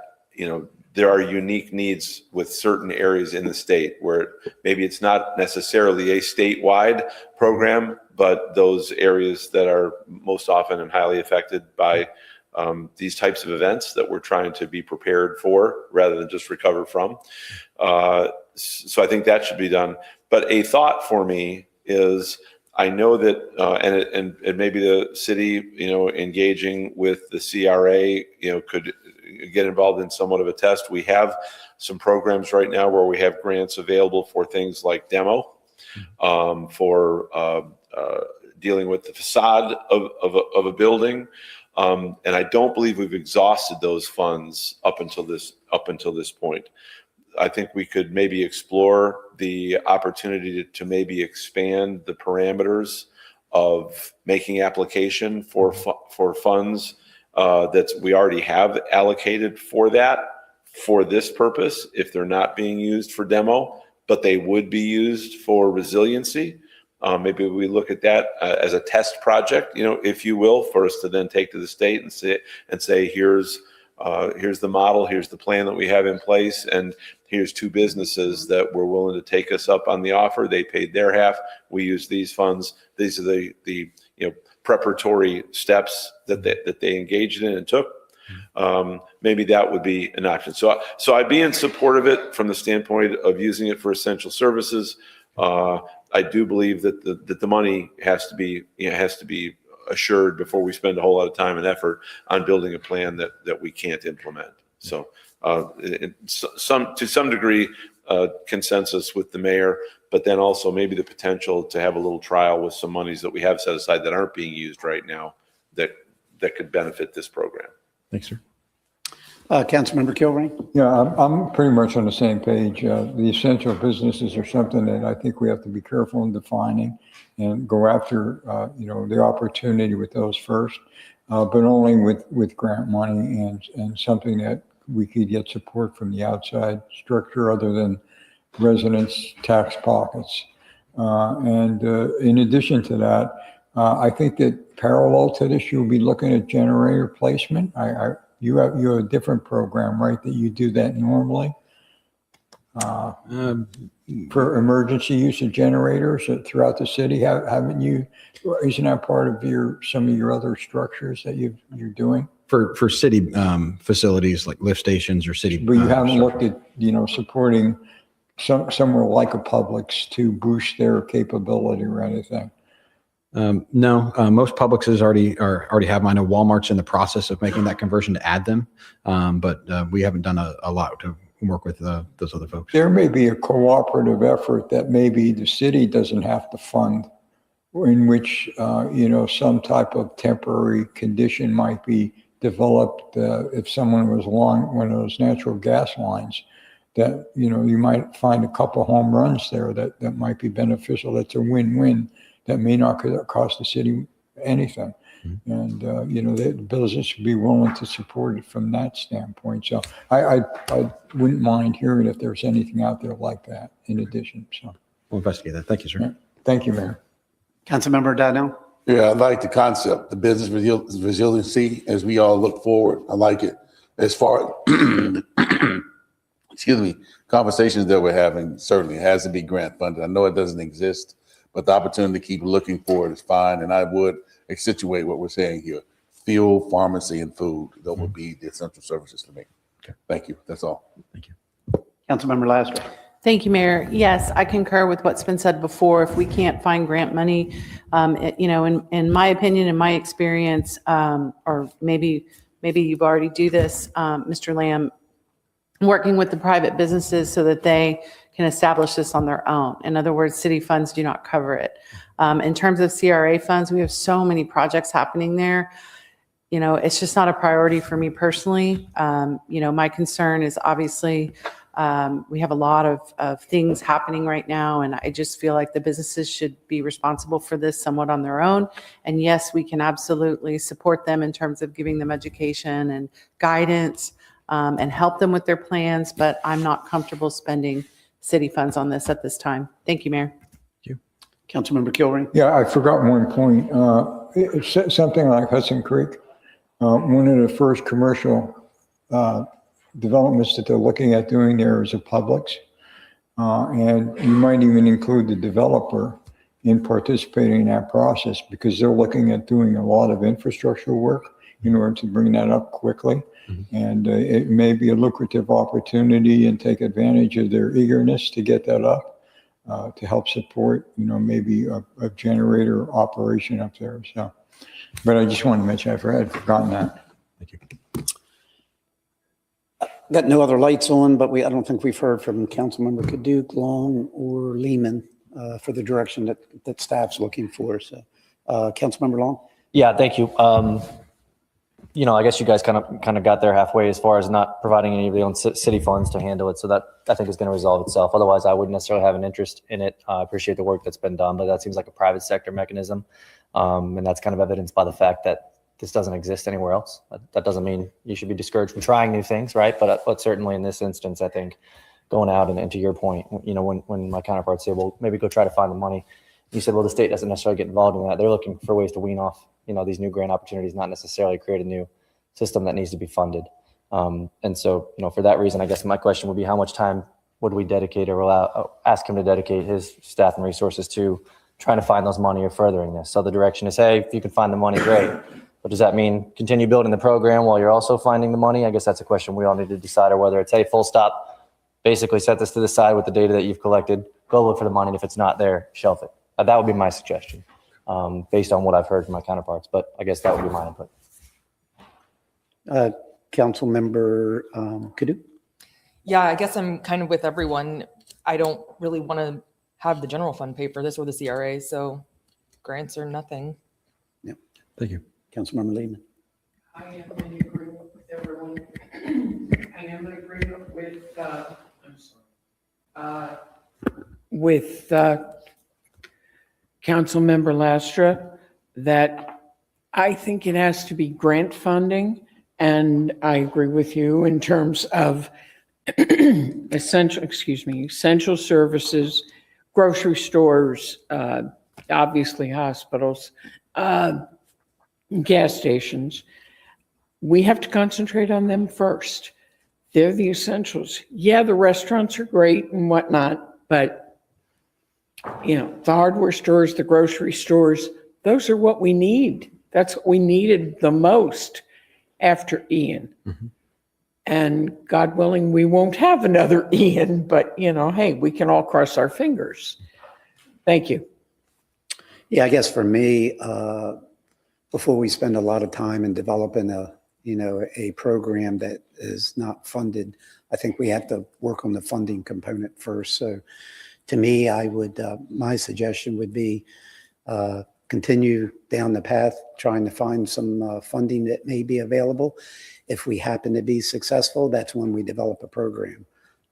there are unique needs with certain areas in the state where maybe it's not necessarily a statewide program, but those areas that are most often and highly affected by these types of events that we're trying to be prepared for rather than just recover from. So I think that should be done. But a thought for me is, I know that, and maybe the city, engaging with the CRA, could get involved in somewhat of a test. We have some programs right now where we have grants available for things like demo, for dealing with the facade of a building. And I don't believe we've exhausted those funds up until this point. I think we could maybe explore the opportunity to maybe expand the parameters of making application for funds that we already have allocated for this purpose, if they're not being used for demo, but they would be used for resiliency. Maybe we look at that as a test project, if you will, for us to then take to the state and say, here's the model, here's the plan that we have in place, and here's two businesses that were willing to take us up on the offer. They paid their half. We use these funds. These are the preparatory steps that they engaged in and took. Maybe that would be an option. So I'd be in support of it from the standpoint of using it for essential services. I do believe that the money has to be assured before we spend a whole lot of time and effort on building a plan that we can't implement. So to some degree, consensus with the mayor, but then also maybe the potential to have a little trial with some monies that we have set aside that aren't being used right now that could benefit this program. Thanks, sir. Councilmember Kilrain. Yeah, I'm pretty much on the same page. The essential businesses are something that I think we have to be careful in defining and go after, the opportunity with those first, but only with grant money and something that we could get support from the outside structure other than residents' tax pockets. And in addition to that, I think that parallel to this, you'll be looking at generator placement. You have a different program, right, that you do that normally? for emergency use of generators throughout the city? Haven't you, isn't that part of some of your other structures that you're doing? For city facilities like lift stations or city. But you haven't looked at, supporting somewhere like a Publix to boost their capability or anything? No, most Publixes already have them. I know Walmart's in the process of making that conversion to add them, but we haven't done a lot to work with those other folks. There may be a cooperative effort that maybe the city doesn't have to fund, in which, some type of temporary condition might be developed if someone was along one of those natural gas lines, that, you might find a couple home runs there that might be beneficial. That's a win-win that may not cost the city anything. Mm-hmm. And, the business would be willing to support it from that standpoint. So I wouldn't mind hearing if there's anything out there like that in addition. So We'll investigate that. Thank you, sir. yeah. Thank you, Mayor. Councilmember Donnell? Yeah, I like the concept, the business resiliency as we all look forward. I like it. As far as, excuse me, conversations that we're having certainly has to be grant funded. I know it doesn't exist, but the opportunity to keep looking for it is fine. And I would accentuate what we're saying here. Fuel, pharmacy, and food. Those would be the essential services for me. Okay. Thank you. That's all. Thank you. Councilmember Laster? Thank you, Mayor. Yes, I concur with what's been said before. If we can't find grant money, in my opinion, in my experience, or maybe you've already do this, Mr. Lamb, working with the private businesses so that they can establish this on their own. In other words, city funds do not cover it. In terms of CRA funds, we have so many projects happening there. It's just not a priority for me personally. My concern is obviously we have a lot of things happening right now, and I just feel like the businesses should be responsible for this somewhat on their own. And yes, we can absolutely support them in terms of giving them education and guidance and help them with their plans, but I'm not comfortable spending city funds on this at this time. Thank you, Mayor. Councilmember Kilrain? Yeah, I forgot one point. It's something like Hudson Creek, one of the first commercial developments that they're looking at doing there is a Publix. And you might even include the developer in participating in that process, because they're looking at doing a lot of infrastructure work in order to bring that up quickly. Mm-hmm. And it may be a lucrative opportunity and take advantage of their eagerness to get that up. To help support, maybe a generator operation up there. So, but I just wanted to mention, I'd forgotten that. Thank you. Got no other lights on, but I don't think we've heard from Councilmember Kaduke, Long, or Lehman for the direction that staff's looking for. So, Councilmember Long? Yeah, thank you. I guess you guys kind of got there halfway as far as not providing any of the own city funds to handle it. So that I think is going to resolve itself. Otherwise, I wouldn't necessarily have an interest in it. I appreciate the work that's been done, but that seems like a private sector mechanism. And that's kind of evidenced by the fact that this doesn't exist anywhere else. That doesn't mean you should be discouraged from trying new things, right? But certainly in this instance, I think going out and to your point, when my counterparts say, well, maybe go try to find the money. You said, well, the state doesn't necessarily get involved in that. They're looking for ways to wean off, these new grant opportunities, not necessarily create a new system that needs to be funded. And so, for that reason, I guess my question would be, how much time would we dedicate or ask him to dedicate his staff and resources to trying to find those money or furthering this? So the direction is, hey, if you can find the money, great. But does that mean continue building the program while you're also finding the money? I guess that's a question we all need to decide, or whether it's, hey, full stop, basically set this to the side with the data that you've collected, go look for the money. And if it's not there, shelf it. That would be my suggestion based on what I've heard from my counterparts. But I guess that would be my input. Councilmember Kaduke? Yeah, I guess I'm kind of with everyone. I don't really want to have the general fund pay for this or the CRA, so grants or nothing. Yep. Thank you. Councilmember Lehman? I am in agreement with everyone. I am in agreement with Councilmember Lastra that I think it has to be grant funding, and I agree with you in terms of essential services, grocery stores, obviously hospitals, gas stations. We have to concentrate on them first. They're the essentials. Yeah, the restaurants are great and whatnot, but the hardware stores, the grocery stores, those are what we need. That's what we needed the most after Ian. Mm-hmm. And God willing, we won't have another Ian, but hey, we can all cross our fingers. Thank you. Yeah, I guess for me, before we spend a lot of time in developing a program that is not funded, I think we have to work on the funding component first. So to me, my suggestion would be continue down the path, trying to find some funding that may be available. If we happen to be successful, that's when we develop a program.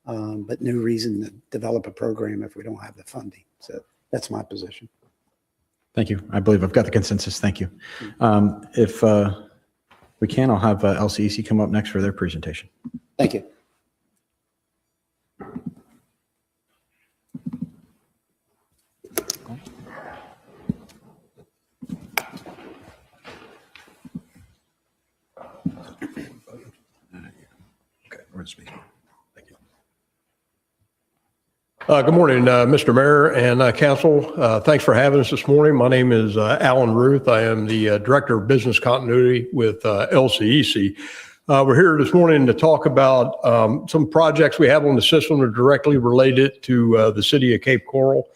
But no reason to develop a program if we don't have the funding. So that's my position. Thank you. I believe I've got the consensus. Thank you. If we can, I'll have LCEC come up next for their presentation. Thank you. Okay, we're going to speak. Thank you. Good morning, Mr. Mayor and council. Thanks for having us this morning. My name is Alan Ruth. I am the Director of Business Continuity with LCEC. We're here this morning to talk about some projects we have on the system that are directly related to the city of Cape Coral,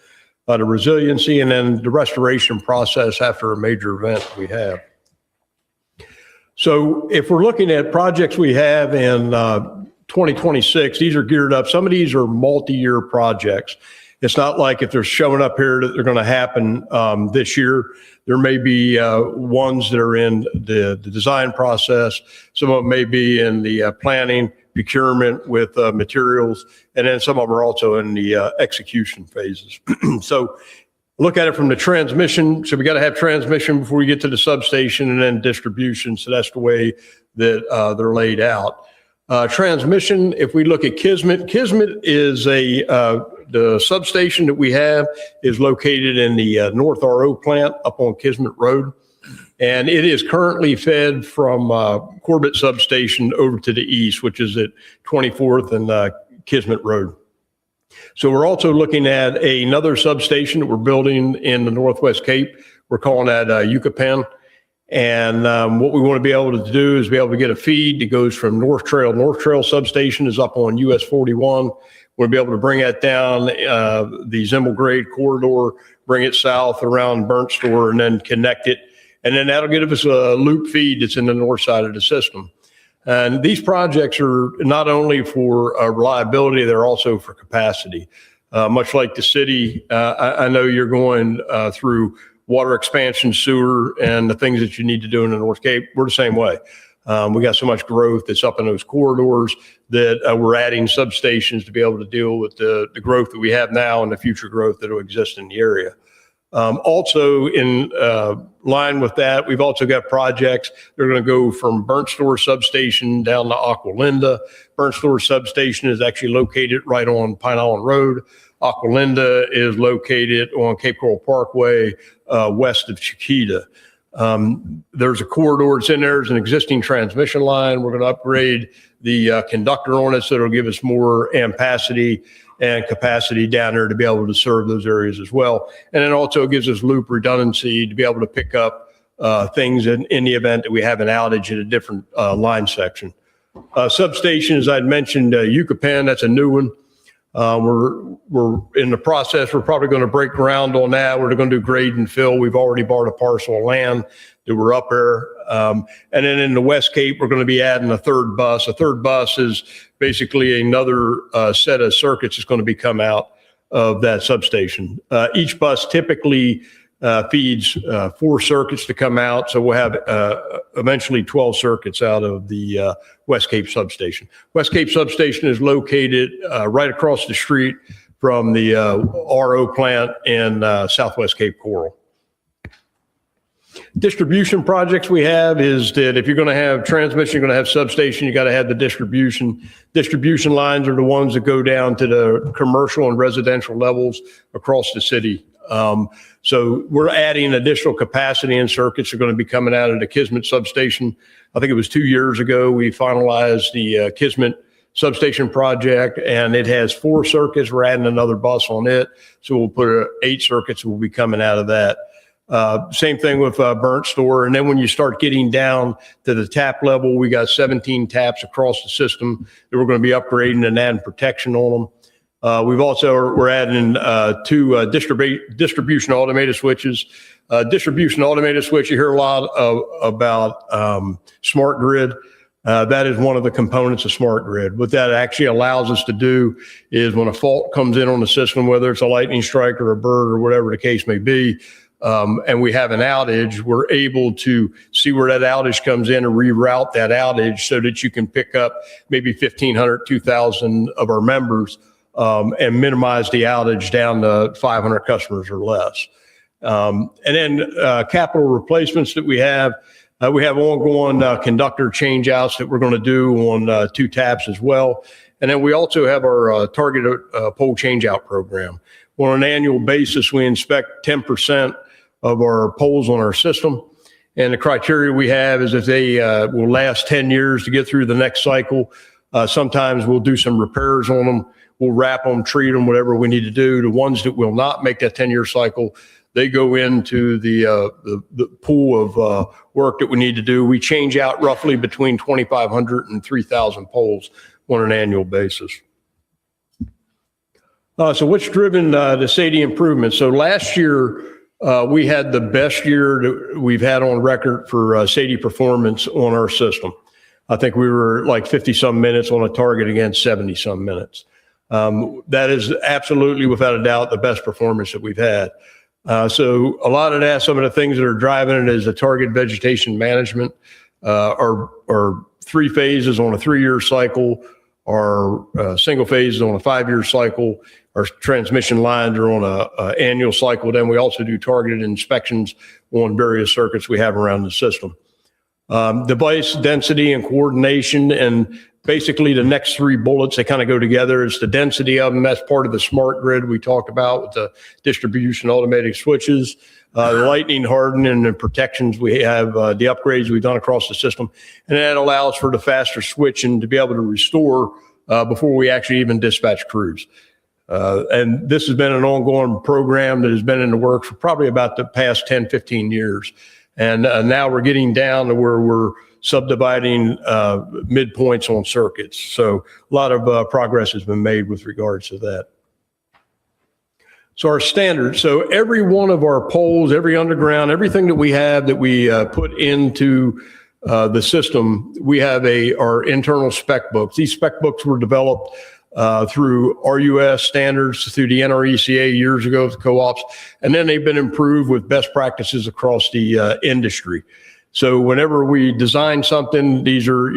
the resiliency, and then the restoration process after a major event we have. So if we're looking at projects we have in 2026, these are geared up. Some of these are multi-year projects. It's not like if they're showing up here that they're going to happen this year. There may be ones that are in the design process. Some of them may be in the planning, procurement with materials, and then some of them are also in the execution phases. So look at it from the transmission. So we got to have transmission before we get to the substation, and then distribution. So that's the way that they're laid out. Transmission, if we look at Kismet is the substation that we have is located in the North RO plant up on Kismet Road. And it is currently fed from Corbett Substation over to the east, which is at 24th and Kismet Road. So we're also looking at another substation that we're building in the Northwest Cape. We're calling that Yucatan. And what we want to be able to do is be able to get a feed that goes from North Trail. North Trail substation is up on US 41. We'll be able to bring that down the Zimbel grade corridor, bring it south around Burnt Store, and then connect it. And then that'll give us a loop feed that's in the north side of the system. And these projects are not only for reliability, they're also for capacity. Much like the city, I know you're going through water expansion, sewer, and the things that you need to do in the North Cape. We're the same way. We got so much growth that's up in those corridors that we're adding substations to be able to deal with the growth that we have now and the future growth that will exist in the area. Also in line with that, we've also got projects. They're going to go from Burnt Store substation down to Aqualinda. Burnt Store substation is actually located right on Pine Island Road. Aqualinda is located on Cape Coral Parkway, west of Chiquita. There's a corridor that's in there. There's an existing transmission line. We're going to upgrade the conductor on it so it'll give us more ampacity and capacity down there to be able to serve those areas as well. And it also gives us loop redundancy to be able to pick up things in the event that we have an outage at a different line section. Substation, as I'd mentioned, Yucatan, that's a new one. We're in the process. We're probably going to break ground on that. We're going to do grade and fill. We've already bought a parcel of land that we're up there. And then in the West Cape, we're going to be adding a third bus. A third bus is basically another set of circuits that's going to be come out of that substation. Each bus typically feeds 4 circuits to come out. So we'll have eventually 12 circuits out of the West Cape substation. West Cape substation is located right across the street from the RO plant in Southwest Cape Coral. Distribution projects we have is that if you're going to have transmission, you're going to have substation, you got to have the distribution. Distribution lines are the ones that go down to the commercial and residential levels across the city. So we're adding additional capacity and circuits are going to be coming out of the Kismet substation. I think it was 2 years ago we finalized the Kismet substation project, and it has 4 circuits. We're adding another bus on it. So we'll put 8 circuits will be coming out of that. Same thing with Burnt Store. And then when you start getting down to the tap level, we got 17 taps across the system that we're going to be upgrading and adding protection on them. We're adding 2 distribution automated switches. Distribution automated switch, you hear a lot about smart grid. That is one of the components of smart grid. What that actually allows us to do is when a fault comes in on the system, whether it's a lightning strike or a bird or whatever the case may be, and we have an outage, we're able to see where that outage comes in and reroute that outage so that you can pick up maybe 1,500, 2,000 of our members and minimize the outage down to 500 customers or less. And then capital replacements that we have ongoing conductor change outs that we're going to do on 2 taps as well. And then we also have our targeted pole change out program. On an annual basis, we inspect 10% of our poles on our system. And the criteria we have is if they will last 10 years to get through the next cycle. Sometimes we'll do some repairs on them. We'll wrap them, treat them, whatever we need to do. The ones that will not make that 10-year cycle, they go into the pool of work that we need to do. We change out roughly between 2,500 and 3,000 poles on an annual basis. So what's driven the SAIDI improvement? So last year, we had the best year that we've had on record for SAIDI performance on our system. I think we were like 50-some minutes on a target against 70-some minutes. That is absolutely, without a doubt, the best performance that we've had. So a lot of that, some of the things that are driving it is the target vegetation management, our 3 phases on a 3-year cycle, our single phases on a 5-year cycle, our transmission lines are on a annual cycle. Then we also do targeted inspections on various circuits we have around the system. Device density and coordination, and basically the next 3 bullets, they kind of go together. It's the density of them. That's part of the smart grid we talked about with the distribution automated switches, the lightning hardening and the protections we have, the upgrades we've done across the system. And that allows for the faster switching to be able to restore before we actually even dispatch crews. And this has been an ongoing program that has been in the works for probably about the past 10, 15 years. And now we're getting down to where we're subdividing midpoints on circuits. So a lot of progress has been made with regards to that. So our standards, so every one of our poles, every underground, everything that we have that we put into the system, we have our internal spec books. These spec books were developed through RUS standards, through the NRECA years ago with co-ops, and then they've been improved with best practices across the industry. So whenever we design something, these are,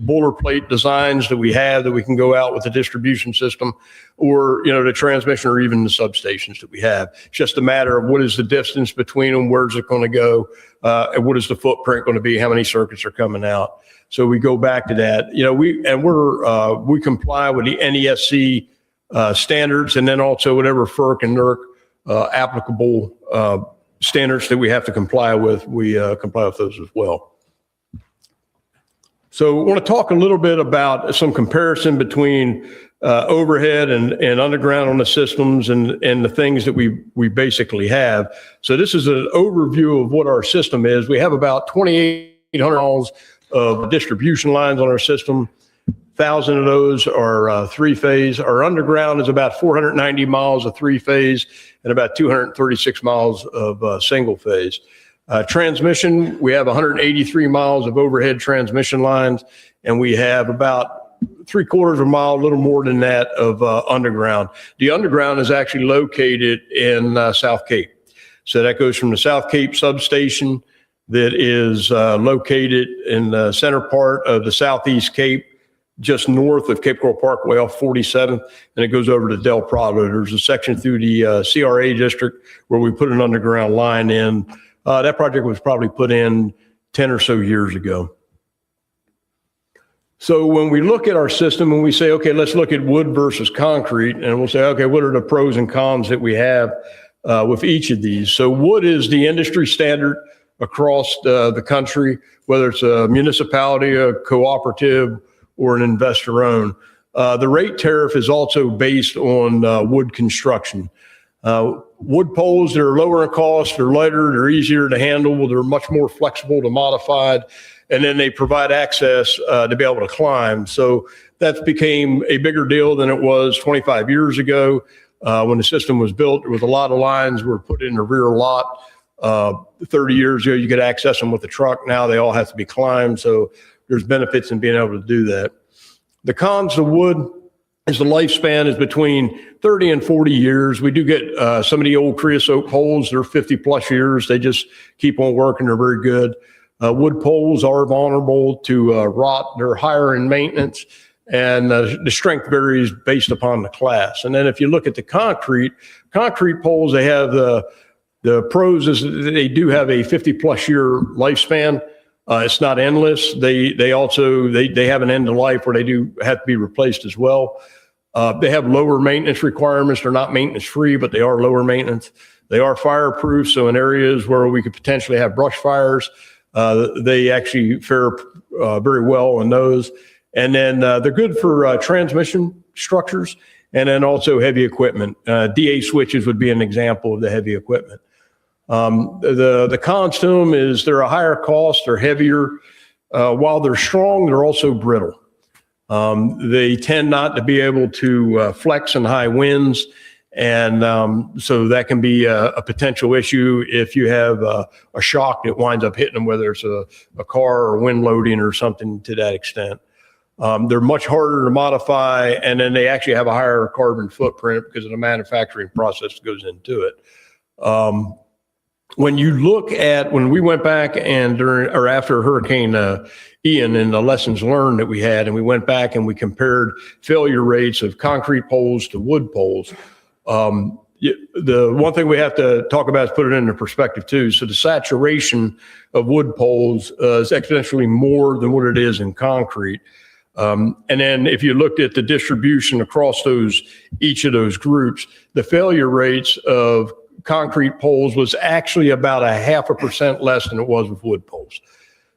boilerplate designs that we have that we can go out with the distribution system or, the transmission or even the substations that we have. It's just a matter of what is the distance between them, where's it going to go, and what is the footprint going to be, how many circuits are coming out. So we go back to that, we comply with the NESC standards, and then also whatever FERC and NERC applicable standards that we have to comply with, we comply with those as well. So I want to talk a little bit about some comparison between overhead and underground on the systems and the things that we basically have. So this is an overview of what our system is. We have about 2,800 miles of distribution lines on our system. 1,000 of those are 3-phase. Our underground is about 490 miles of 3-phase and about 236 miles of single phase. Transmission, we have 183 miles of overhead transmission lines, and we have about 3/4 of a mile, a little more than that, of underground. The underground is actually located in South Cape. So that goes from the South Cape substation that is located in the center part of the Southeast Cape, just north of Cape Coral Parkway off 47th, and it goes over to Del Prado. There's a section through the CRA district where we put an underground line in. That project was probably put in 10 or so years ago. So when we look at our system and we say, okay, let's look at wood versus concrete, and we'll say, okay, what are the pros and cons that we have with each of these? So wood is the industry standard across the country, whether it's a municipality, a cooperative, or an investor owned. The rate tariff is also based on wood construction. Wood poles, they're lower in cost, they're lighter, they're easier to handle, they're much more flexible to modified, and then they provide access to be able to climb. So that became a bigger deal than it was 25 years ago. When the system was built, there was a lot of lines were put in the rear lot. 30 years ago, you could access them with a truck. Now they all have to be climbed. So there's benefits in being able to do that. The cons of wood is the lifespan is between 30 and 40 years. We do get some of the old creosote poles. They're 50 plus years. They just keep on working. They're very good. Wood poles are vulnerable to rot. They're higher in maintenance, and the strength varies based upon the class. And then if you look at the concrete poles, they have the pros is that they do have a 50 plus year lifespan. It's not endless. They also have an end of life where they do have to be replaced as well. They have lower maintenance requirements. They're not maintenance free, but they are lower maintenance. They are fireproof. So in areas where we could potentially have brush fires, they actually fare very well on those. And then they're good for transmission structures and then also heavy equipment. DA switches would be an example of the heavy equipment. The cons to them is they're a higher cost, they're heavier. While they're strong, they're also brittle. They tend not to be able to flex in high winds. And so that can be a potential issue if you have a shock that winds up hitting them, whether it's a car or wind loading or something to that extent. They're much harder to modify, and then they actually have a higher carbon footprint because of the manufacturing process that goes into it. When we went back and after Hurricane Ian and the lessons learned that we had, and we went back and we compared failure rates of concrete poles to wood poles. The one thing we have to talk about is put it into perspective too. So the saturation of wood poles is exponentially more than what it is in concrete. And then if you looked at the distribution across each of those groups, the failure rates of concrete poles was actually about 0.5% less than it was with wood poles.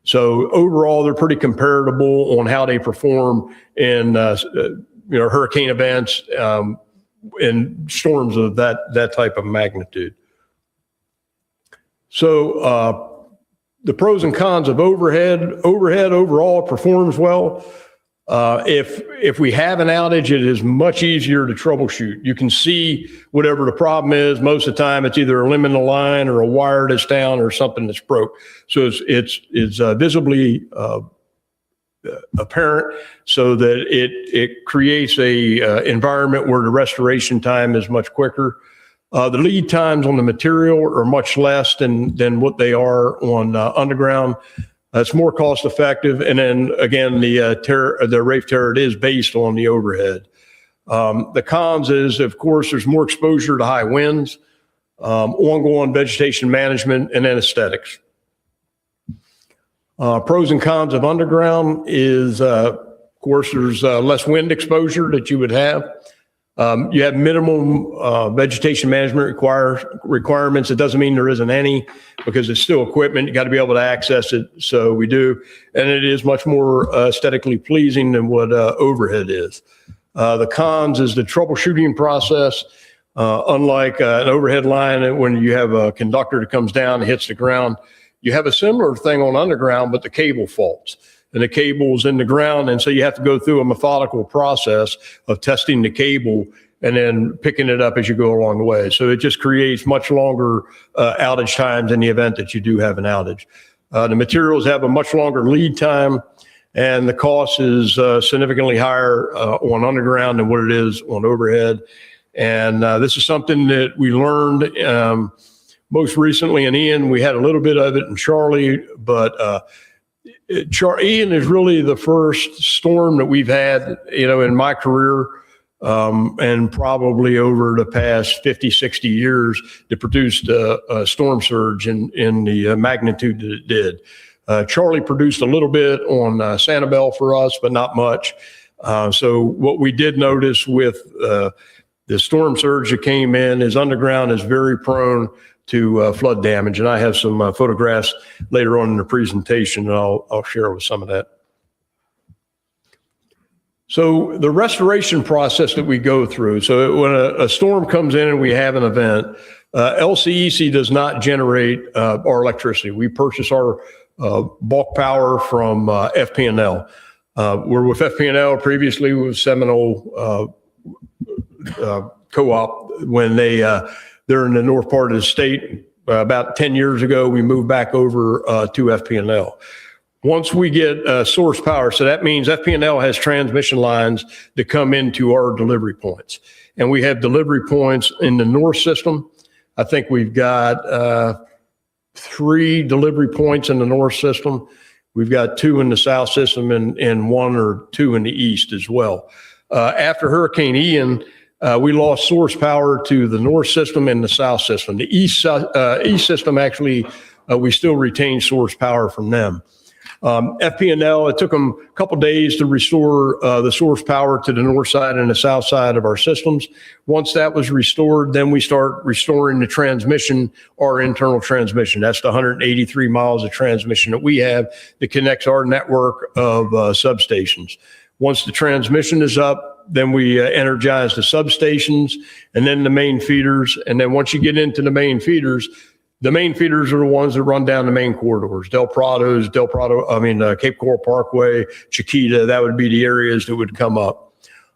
So overall, they're pretty comparable on how they perform in hurricane events and storms of that type of magnitude. So the pros and cons of overhead overall performs well. If we have an outage, it is much easier to troubleshoot. You can see whatever the problem is. Most of the time, it's either a limb in the line or a wire that's down or something that's broke. So it's visibly apparent, so that it creates a environment where the restoration time is much quicker. The lead times on the material are much less than what they are on underground. It's more cost effective. And then again, the RAFE tariff is based on the overhead. The cons is, of course, there's more exposure to high winds, ongoing vegetation management, and then aesthetics. Pros and cons of underground is, of course, there's less wind exposure that you would have. You have minimum vegetation management requirements. It doesn't mean there isn't any, because it's still equipment. You got to be able to access it. So we do. And it is much more aesthetically pleasing than what overhead is. The cons is the troubleshooting process. Unlike an overhead line, when you have a conductor that comes down and hits the ground, you have a similar thing on underground, but the cable faults. And the cable is in the ground. And so you have to go through a methodical process of testing the cable and then picking it up as you go along the way. So it just creates much longer outage times in the event that you do have an outage. The materials have a much longer lead time, and the cost is significantly higher on underground than what it is on overhead. And this is something that we learned most recently in Ian. We had a little bit of it in Charlie, but Ian is really the first storm that we've had, in my career, and probably over the past 50, 60 years that produced a storm surge in the magnitude that it did. Charlie produced a little bit on Sanibel for us, but not much. So what we did notice with the storm surge that came in is underground is very prone to flood damage. And I have some photographs later on in the presentation, and I'll share with some of that. So the restoration process that we go through, so when a storm comes in and we have an event, LCEC does not generate our electricity. We purchase our bulk power from FP&L. We're with FP&L, previously with Seminole Co-op when they're in the north part of the state. About 10 years ago, we moved back over to FP&L. Once we get source power, so that means FP&L has transmission lines that come into our delivery points. And we have delivery points in the north system. I think we've got 3 delivery points in the north system. We've got 2 in the south system and 1 or 2 in the east as well. After Hurricane Ian, we lost source power to the north system and the south system. The east system, actually, we still retain source power from them. FP&L, it took them a couple days to restore the source power to the north side and the south side of our systems. Once that was restored, then we start restoring the transmission, our internal transmission. That's the 183 miles of transmission that we have that connects our network of substations. Once the transmission is up, then we energize the substations and then the main feeders. And then once you get into the main feeders are the ones that run down the main corridors. Cape Coral Parkway, Chiquita, that would be the areas that would come up.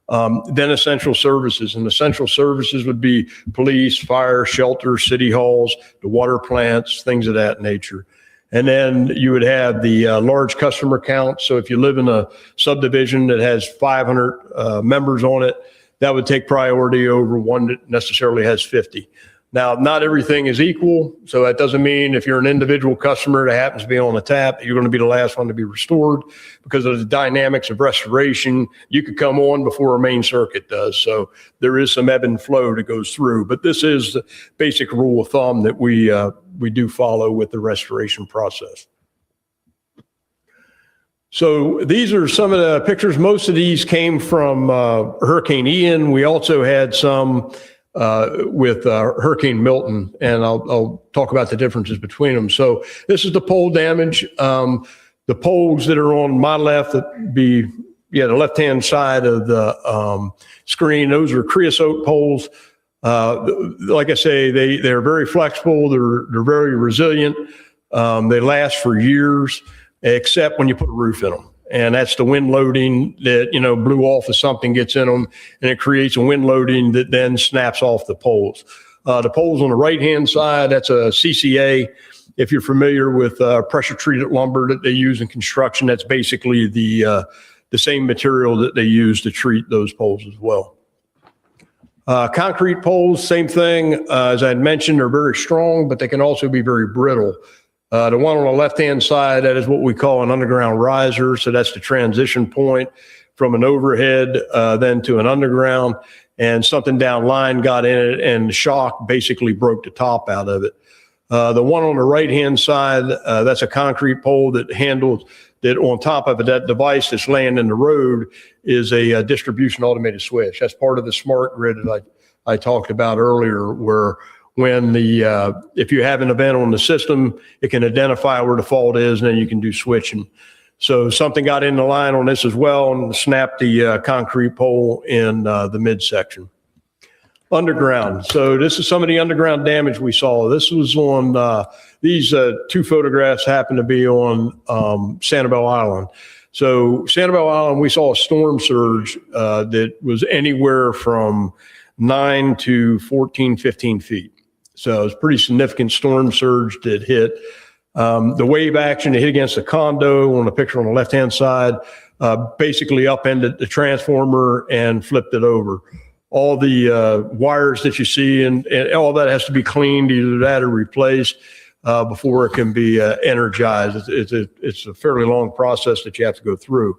Then essential services, and essential services would be police, fire, shelter, city halls, the water plants, things of that nature. And then you would have the large customer count. So if you live in a subdivision that has 500 members on it, that would take priority over one that necessarily has 50. Now, not everything is equal, so that doesn't mean if you're an individual customer that happens to be on the tap, you're going to be the last one to be restored. Because of the dynamics of restoration, you could come on before a main circuit does. So there is some ebb and flow that goes through. But this is the basic rule of thumb that we do follow with the restoration process. So these are some of the pictures. Most of these came from Hurricane Ian. We also had some with Hurricane Milton, and I'll talk about the differences between them. So this is the pole damage. The poles that are on my left, that be the left-hand side of the screen, those are creosote poles. Like I say, they're very flexible. They're very resilient. They last for years, except when you put a roof in them. And that's the wind loading that, blew off if something gets in them, and it creates a wind loading that then snaps off the poles. The poles on the right-hand side, that's a CCA. If you're familiar with pressure-treated lumber that they use in construction, that's basically the same material that they use to treat those poles as well. Concrete poles, same thing. As I had mentioned, they're very strong, but they can also be very brittle. The one on the left-hand side, that is what we call an underground riser. So that's the transition point from an overhead then to an underground, and something down line got in it and the shock basically broke the top out of it. The one on the right-hand side, that's a concrete pole that handles that. On top of it, that device that's laying in the road is a distribution automated switch. That's part of the smart grid that I talked about earlier, where when if you have an event on the system, it can identify where the fault is, and then you can do switching. So something got in the line on this as well and snapped the concrete pole in the midsection. Underground. So this is some of the underground damage we saw. This was on these 2 photographs happen to be on Sanibel Island. So Sanibel Island, we saw a storm surge that was anywhere from 9 to 14, 15 feet. So it was a pretty significant storm surge that hit. The wave action that hit against the condo on the picture on the left-hand side basically upended the transformer and flipped it over. All the wires that you see and all that has to be cleaned, either that or replaced before it can be energized. It's a fairly long process that you have to go through.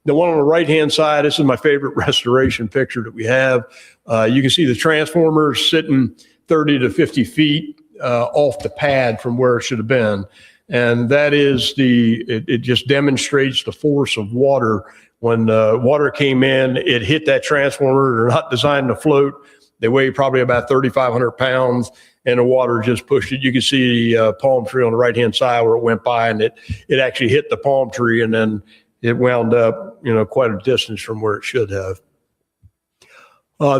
The one on the right-hand side, this is my favorite restoration picture that we have. You can see the transformer sitting 30 to 50 feet off the pad from where it should have been. And that is it just demonstrates the force of water. When water came in, it hit that transformer. They're not designed to float. They weigh probably about 3,500 pounds, and the water just pushed it. You can see the palm tree on the right-hand side where it went by, and it actually hit the palm tree and then it wound up, quite a distance from where it should have.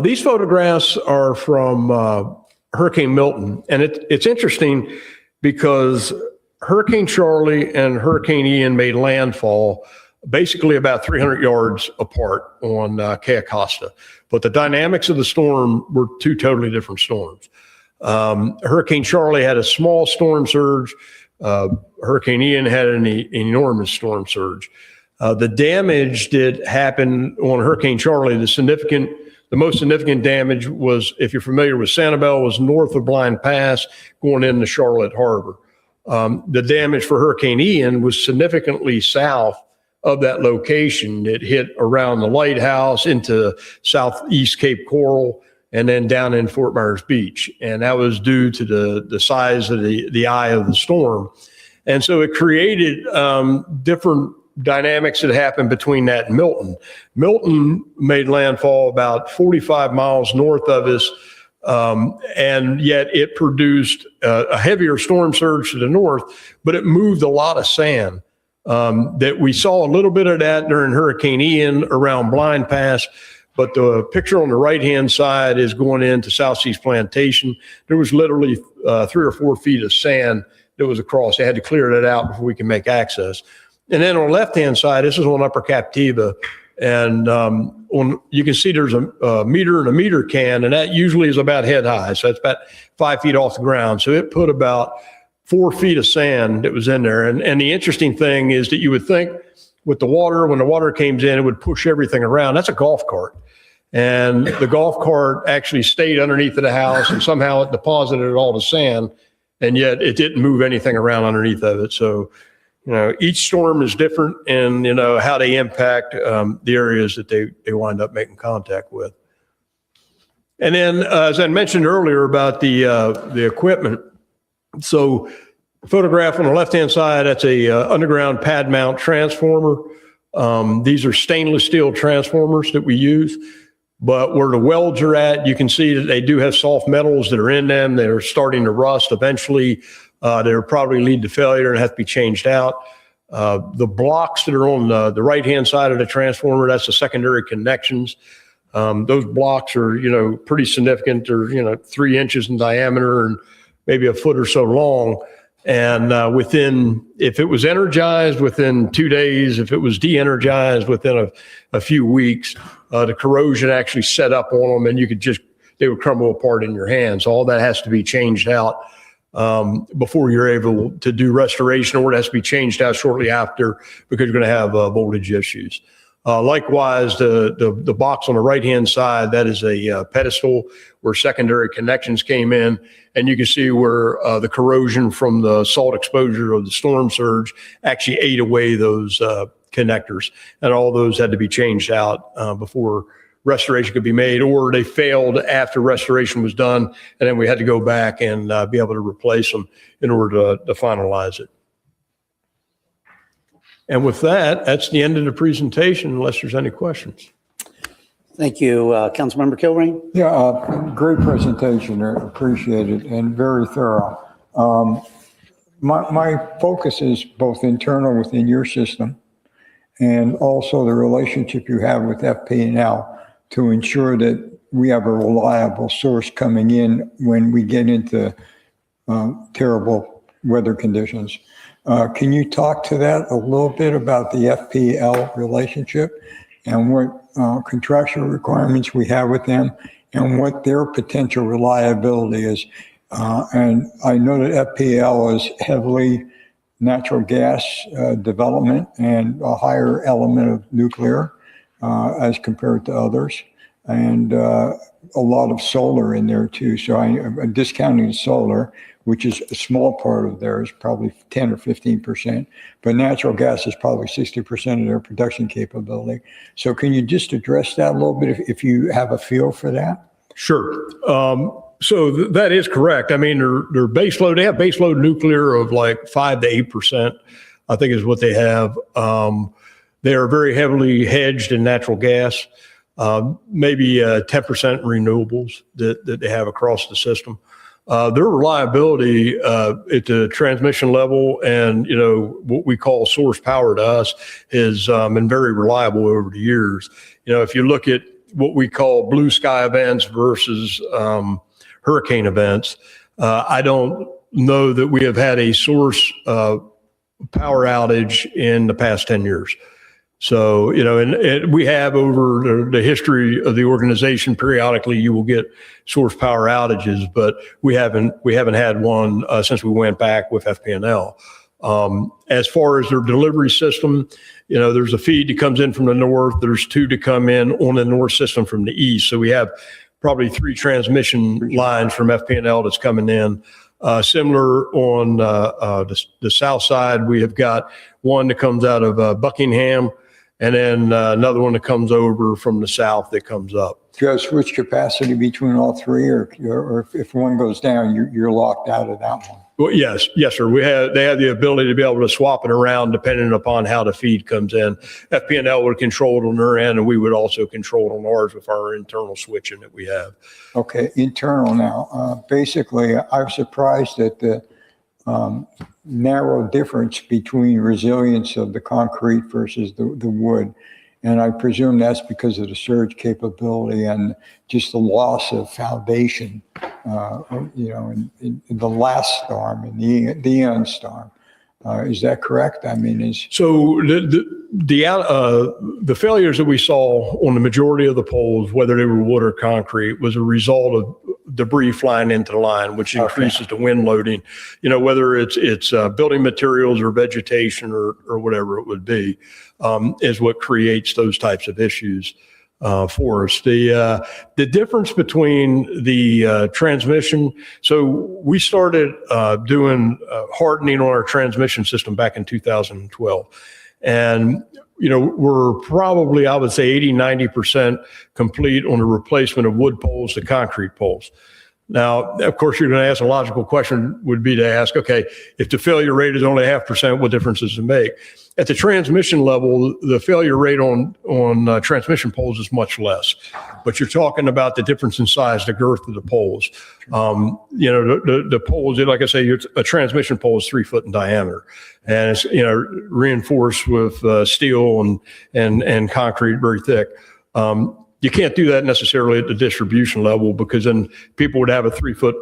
These photographs are from Hurricane Milton, and it's interesting because Hurricane Charlie and Hurricane Ian made landfall basically about 300 yards apart on Cayo Costa. But the dynamics of the storm were two totally different storms. Hurricane Charlie had a small storm surge. Hurricane Ian had an enormous storm surge. The damage that happened on Hurricane Charlie, the most significant damage was, if you're familiar with Sanibel, was north of Blind Pass going into Charlotte Harbor. The damage for Hurricane Ian was significantly south of that location. It hit around the lighthouse into southeast Cape Coral and then down in Fort Myers Beach. And that was due to the size of the eye of the storm. And so it created different dynamics that happened between that and Milton. Milton made landfall about 45 miles north of us, and yet it produced a heavier storm surge to the north, but it moved a lot of sand. That we saw a little bit of that during Hurricane Ian around Blind Pass, but the picture on the right-hand side is going into South Seas Plantation. There was literally 3 or 4 feet of sand that was across. They had to clear that out before we can make access. And then on the left-hand side, this is on Upper Captiva, and you can see there's a meter and a meter can, and that usually is about head high, so that's about 5 feet off the ground. So it put about 4 feet of sand that was in there. And the interesting thing is that you would think with the water, when the water came in, it would push everything around. That's a golf cart. And the golf cart actually stayed underneath of the house, and somehow it deposited all the sand, and yet it didn't move anything around underneath of it. So, each storm is different in, how they impact the areas that they wind up making contact with. And then, as I mentioned earlier about the equipment, so photograph on the left-hand side, that's a underground pad mount transformer. These are stainless steel transformers that we use, but where the welds are at, you can see that they do have soft metals that are in them. They're starting to rust. Eventually, they'll probably lead to failure and have to be changed out. The blocks that are on the right-hand side of the transformer, that's the secondary connections. Those blocks are, pretty significant. They're, 3 inches in diameter and maybe a foot or so long. And if it was energized within 2 days, if it was de-energized within a few weeks, the corrosion actually set up on them, and they would crumble apart in your hands. All that has to be changed out before you're able to do restoration, or it has to be changed out shortly after because you're going to have voltage issues. Likewise, the box on the right-hand side, that is a pedestal where secondary connections came in, and you can see where the corrosion from the salt exposure of the storm surge actually ate away those connectors, and all those had to be changed out before restoration could be made, or they failed after restoration was done, and then we had to go back and be able to replace them in order to finalize it. And with that, that's the end of the presentation, unless there's any questions. Thank you. Councilmember Kilrain? Yeah, great presentation. I appreciate it, and very thorough. My focus is both internal within your system and also the relationship you have with FP&L to ensure that we have a reliable source coming in when we get into terrible weather conditions. Can you talk to that a little bit about the FPL relationship and what contractual requirements we have with them and what their potential reliability is? And I know that FPL is heavily natural gas development and a higher element of nuclear as compared to others, and a lot of solar in there too. So I'm discounting solar, which is a small part of theirs, probably 10 or 15%, but natural gas is probably 60% of their production capability. So can you just address that a little bit if you have a feel for that? Sure. So that is correct. I mean, they're baseload. They have baseload nuclear of like 5 to 8%, I think is what they have. They are very heavily hedged in natural gas, maybe 10% renewables that they have across the system. their reliability at the transmission level and, what we call source power to us has been very reliable over the years. If you look at what we call blue sky events versus hurricane events, I don't know that we have had a source power outage in the past 10 years. So, and we have over the history of the organization, periodically you will get source power outages, but we haven't had one since we went back with FPNL. As far as their delivery system, there's a feed that comes in from the north. There's 2 to come in on the north system from the east. So we have probably 3 transmission lines from FPNL that's coming in. Similar on the south side, we have got one that comes out of Buckingham, and then another one that comes over from the south that comes up. Do you have switch capacity between all 3, or if one goes down, you're locked out of that one? Well, yes, sir. They have the ability to be able to swap it around depending upon how the feed comes in. FPNL would control it on their end, and we would also control it on ours with our internal switching that we have. Okay, internal now. Basically, I was surprised at the narrow difference between resilience of the concrete versus the wood. And I presume that's because of the surge capability and just the loss of foundation, in the last storm, in the Ian storm. Is that correct? So the failures that we saw on the majority of the poles, whether they were wood or concrete, was a result of debris flying into the line, which increases the wind loading. Whether it's building materials or vegetation or whatever it would be, is what creates those types of issues for us. The difference between the transmission, so we started doing hardening on our transmission system back in 2012. And, we're probably, I would say 80-90% complete on the replacement of wood poles to concrete poles. Now, of course, you're going to ask a logical question would be to ask, okay, if the failure rate is only 0.5%, what difference does it make? At the transmission level, the failure rate on transmission poles is much less, but you're talking about the difference in size, the girth of the poles. The poles, like I say, a transmission pole is 3 foot in diameter, and it's reinforced with steel and concrete, very thick. You can't do that necessarily at the distribution level, because then people would have a 3 foot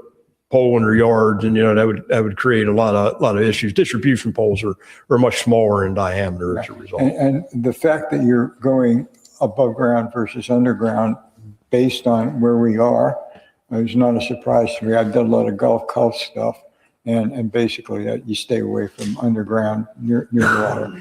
pole in their yards, and that would create a lot of issues. Distribution poles are much smaller in diameter as a result. And the fact that you're going above ground versus underground based on where we are is not a surprise to me. I've done a lot of Gulf Coast stuff, and basically that you stay away from underground near water.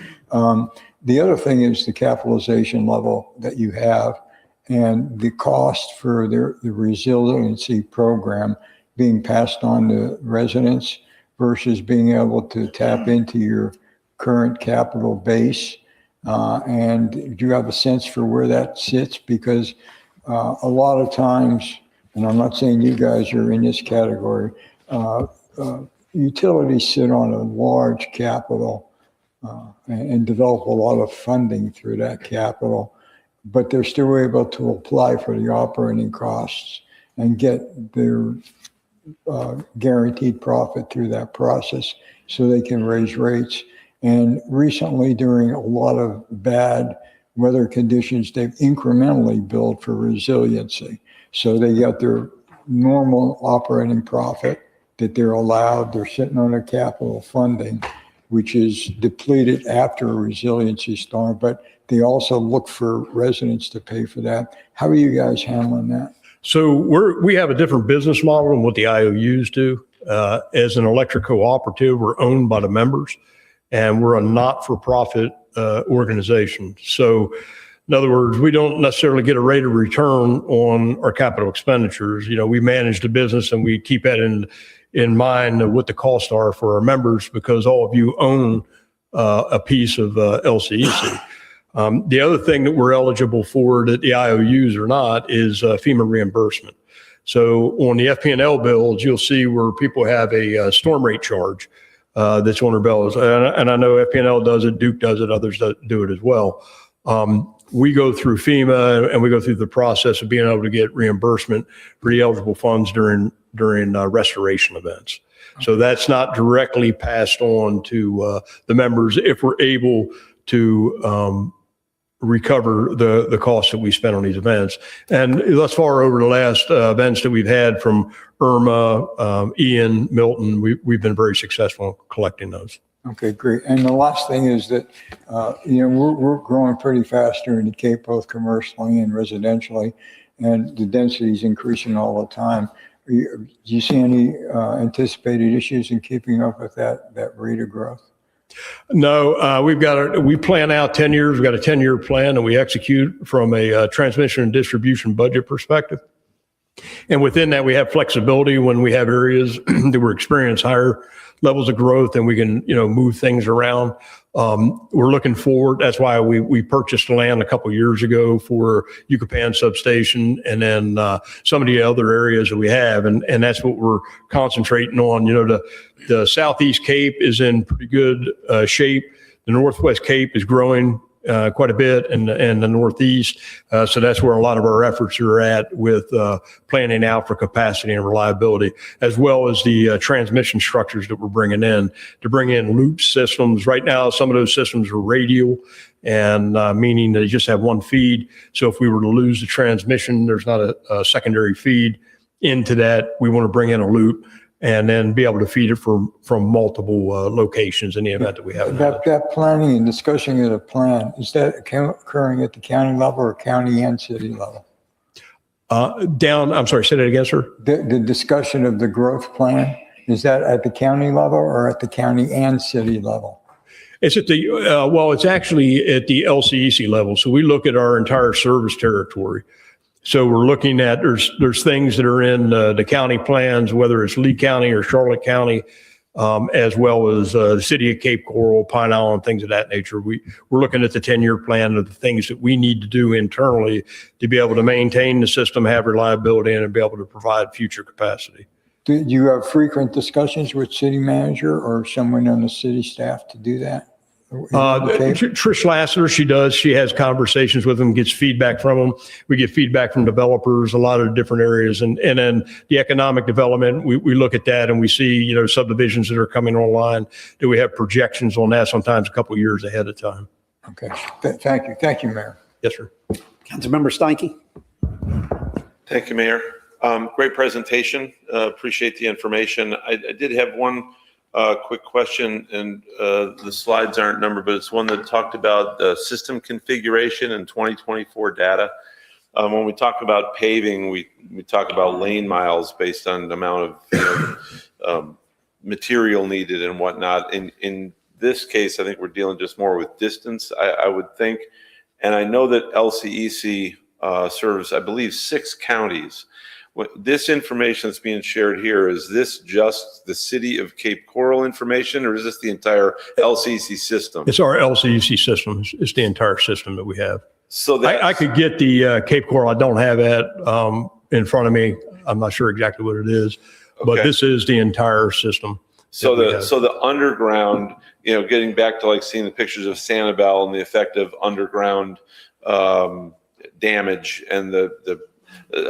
The other thing is the capitalization level that you have and the cost for the resiliency program being passed on to residents versus being able to tap into your current capital base. And do you have a sense for where that sits? Because a lot of times, and I'm not saying you guys are in this category, utilities sit on a large capital and develop a lot of funding through that capital, but they're still able to apply for the operating costs and get their guaranteed profit through that process so they can raise rates. And recently, during a lot of bad weather conditions, they've incrementally built for resiliency. So they got their normal operating profit that they're allowed. They're sitting on their capital funding, which is depleted after a resiliency storm, but they also look for residents to pay for that. How are you guys handling that? So we have a different business model than what the IOUs do. As an electric cooperative, we're owned by the members, and we're a not-for-profit organization. So in other words, we don't necessarily get a rate of return on our capital expenditures. We manage the business, and we keep that in mind of what the costs are for our members, because all of you own a piece of LCEC. The other thing that we're eligible for that the IOUs are not is FEMA reimbursement. So on the FPNL bills, you'll see where people have a storm rate charge that's on their bills. And I know FPNL does it, Duke does it, others do it as well. We go through FEMA, and we go through the process of being able to get reimbursement for the eligible funds during during restoration events. So that's not directly passed on to the members if we're able to recover the costs that we spend on these events. And thus far, over the last events that we've had from Irma, Ian, Milton, we've been very successful in collecting those. Okay, great. And the last thing is that, we're growing pretty fast here in the Cape, both commercially and residentially, and the density is increasing all the time. Do you see any anticipated issues in keeping up with that rate of growth? No, we plan out 10 years. We've got a 10-year plan and we execute from a transmission and distribution budget perspective. And within that, we have flexibility when we have areas that we're experiencing higher levels of growth and we can, move things around. We're looking forward. That's why we purchased the land a couple of years ago for Yucatan substation and then some of the other areas that we have. And that's what we're concentrating on. The Southeast Cape is in pretty good shape. The Northwest Cape is growing quite a bit and the Northeast. So that's where a lot of our efforts are at with planning out for capacity and reliability, as well as the transmission structures that we're bringing in to bring in loop systems. Right now, some of those systems are radial and meaning they just have one feed. So if we were to lose the transmission, there's not a secondary feed into that. We want to bring in a loop and then be able to feed it from multiple locations in the event that we have that planning and discussion of the plan, is that occurring at the county level or county and city level? I'm sorry, say that again, sir. The discussion of the growth plan, is that at the county level or at the county and city level? It's at the, it's actually at the LCEC level. So we look at our entire service territory. So we're looking at, there's things that are in the county plans, whether it's Lee County or Charlotte County, as well as the city of Cape Coral, Pine Island, things of that nature. We're looking at the 10-year plan of the things that we need to do internally to be able to maintain the system, have reliability, and be able to provide future capacity. Do you have frequent discussions with city manager or someone on the city staff to do that? Trish Lassiter, she does. She has conversations with them, gets feedback from them. We get feedback from developers, a lot of different areas. And then the economic development, we look at that and we see, subdivisions that are coming online. Do we have projections on that sometimes a couple of years ahead of time? Okay. Thank you. Thank you, Mayor. Yes, sir. Councilmember Steinke. Thank you, Mayor. Great presentation. Appreciate the information. I did have one quick question, and the slides aren't numbered, but it's one that talked about the system configuration and 2024 data. When we talk about paving, we talk about lane miles based on the amount of material needed and whatnot. In this case, I think we're dealing just more with distance, I would think. And I know that LCEC serves, I believe, 6 counties. This information that's being shared here, is this just the city of Cape Coral information, or is this the entire LCEC system? It's our LCEC system. It's the entire system that we have. So I could get the Cape Coral. I don't have that in front of me. I'm not sure exactly what it is, but this is the entire system. So the underground, getting back to like seeing the pictures of Sanibel and the effect of underground damage and the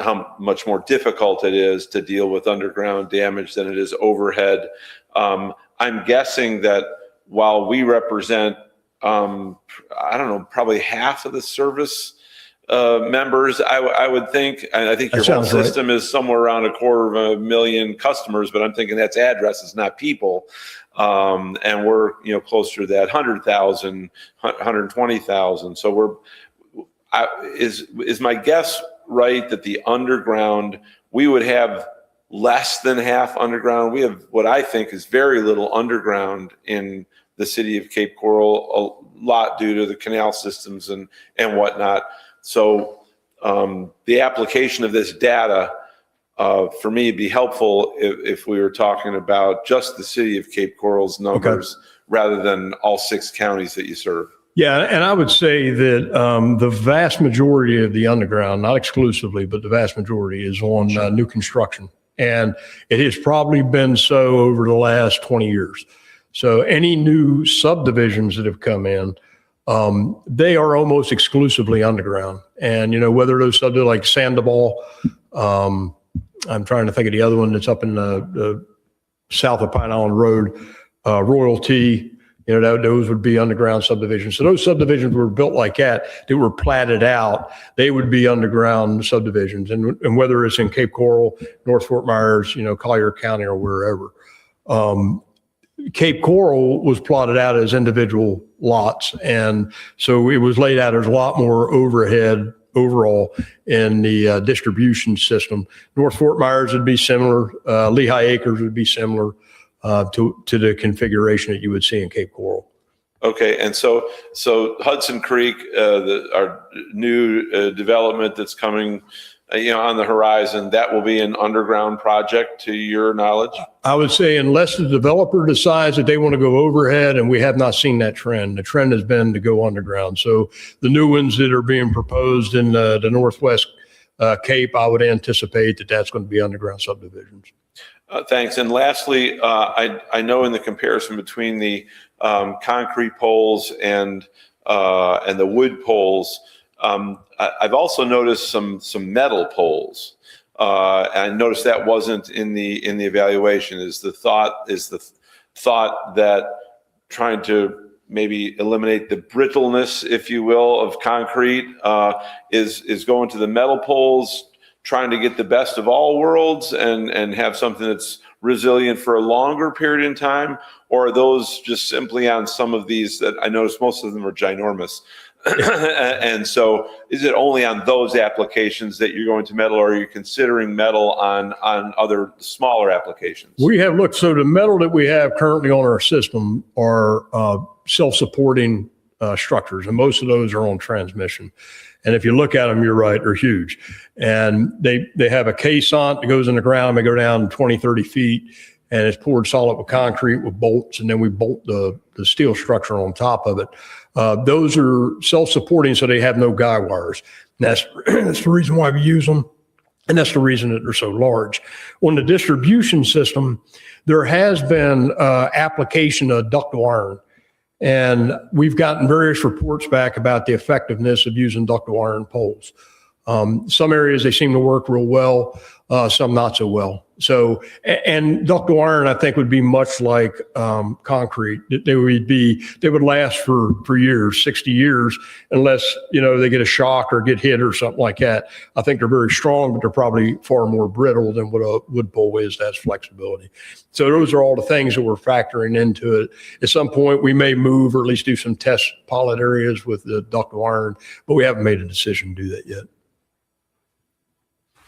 how much more difficult it is to deal with underground damage than it is overhead. I'm guessing that while we represent, probably half of the service members, I would think, and I think your whole system is somewhere around 250,000 customers, but I'm thinking that's addresses, not people. And we're, closer to that 100,000, 120,000. So is my guess right that the underground, we would have less than half underground? We have what I think is very little underground in the city of Cape Coral, a lot due to the canal systems and whatnot. So the application of this data, for me, be helpful if we were talking about just the city of Cape Coral's numbers rather than all 6 counties that you serve. Yeah, and I would say that the vast majority of the underground, not exclusively, but the vast majority is on new construction. And it has probably been so over the last 20 years. So any new subdivisions that have come in, they are almost exclusively underground. And, whether those subdivisions like Sandoval, I'm trying to think of the other one that's up in the south of Pine Island Road, Royalty. Those would be underground subdivisions. So those subdivisions were built like that. They were platted out. They would be underground subdivisions. And whether it's in Cape Coral, North Fort Myers, Collier County or wherever. Cape Coral was plotted out as individual lots. And so it was laid out as a lot more overhead overall in the distribution system. North Fort Myers would be similar. Lehigh Acres would be similar. To the configuration that you would see in Cape Coral. Okay, and so Hudson Creek, our new development that's coming, on the horizon, that will be an underground project, to your knowledge? I would say unless the developer decides that they want to go overhead, and we have not seen that trend. The trend has been to go underground. So the new ones that are being proposed in the Northwest Cape, I would anticipate that that's going to be underground subdivisions. Thanks. And lastly, I know in the comparison between the concrete poles and the wood poles, I've also noticed some metal poles. And I noticed that wasn't in the evaluation. Is the thought that trying to maybe eliminate the brittleness, if you will, of concrete is going to the metal poles, trying to get the best of all worlds and have something that's resilient for a longer period in time? Or are those just simply on some of these that I noticed most of them are ginormous? And so is it only on those applications that you're going to metal, or are you considering metal on other smaller applications? We have looked, so the metal that we have currently on our system are self-supporting structures, and most of those are on transmission. And if you look at them, you're right, they're huge. And they have a caissant that goes in the ground. They go down 20, 30 feet, and it's poured solid with concrete with bolts, and then we bolt the steel structure on top of it. Those are self-supporting, so they have no guy wires. And that's the reason why we use them, and that's the reason that they're so large. On the distribution system, there has been application of ductile iron. And we've gotten various reports back about the effectiveness of using ductile iron poles. Some areas, they seem to work real well, some not so well. So, and ductile iron, I think, would be much like concrete. They would last for years, 60 years, unless, they get a shock or get hit or something like that. I think they're very strong, but they're probably far more brittle than what a wood pole is that has flexibility. So those are all the things that we're factoring into it. At some point, we may move or at least do some test pilot areas with the ductile iron, but we haven't made a decision to do that yet.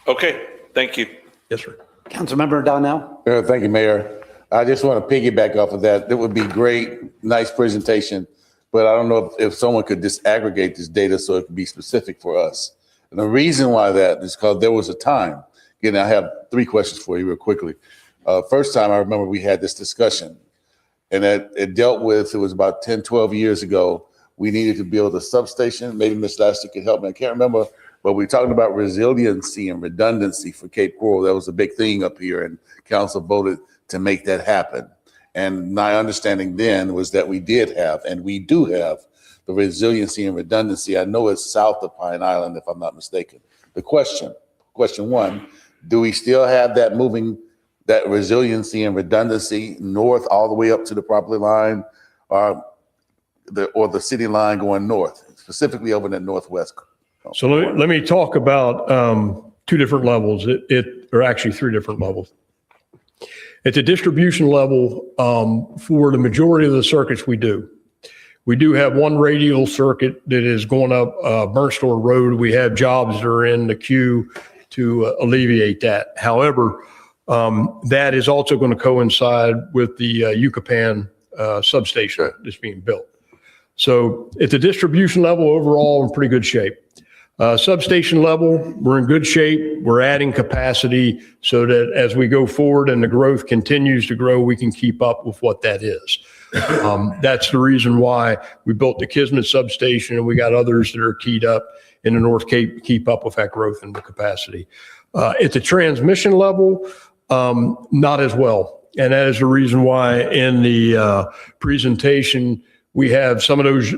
Okay, thank you. Yes, sir. Councilmember Donnell. Thank you, Mayor. I just want to piggyback off of that. It would be great, nice presentation, but I don't know if someone could disaggregate this data so it could be specific for us. And the reason why that is because there was a time, again, I have 3 questions for you real quickly. First time I remember we had this discussion, and it dealt with, it was about 10, 12 years ago, we needed to build a substation. Maybe Ms. Laster could help me. I can't remember. But we're talking about resiliency and redundancy for Cape Coral. That was a big thing up here, and council voted to make that happen. And my understanding then was that we did have, and we do have, the resiliency and redundancy. I know it's south of Pine Island, if I'm not mistaken. The question 1, do we still have that moving, that resiliency and redundancy north all the way up to the property line, or the city line going north, specifically over in the northwest? So let me talk about 2 different levels. Or actually 3 different levels. At the distribution level, for the majority of the circuits we do have one radial circuit that is going up Burnt Store Road. We have jobs that are in the queue to alleviate that. However, that is also going to coincide with the Yucatan substation that's being built. So at the distribution level, overall, we're in pretty good shape. Substation level, we're in good shape. We're adding capacity so that as we go forward and the growth continues to grow, we can keep up with what that is. That's the reason why we built the Kismet substation, and we got others that are keyed up in the North Cape, keep up with that growth and the capacity. At the transmission level, not as well. And that is the reason why in the presentation, we have some of those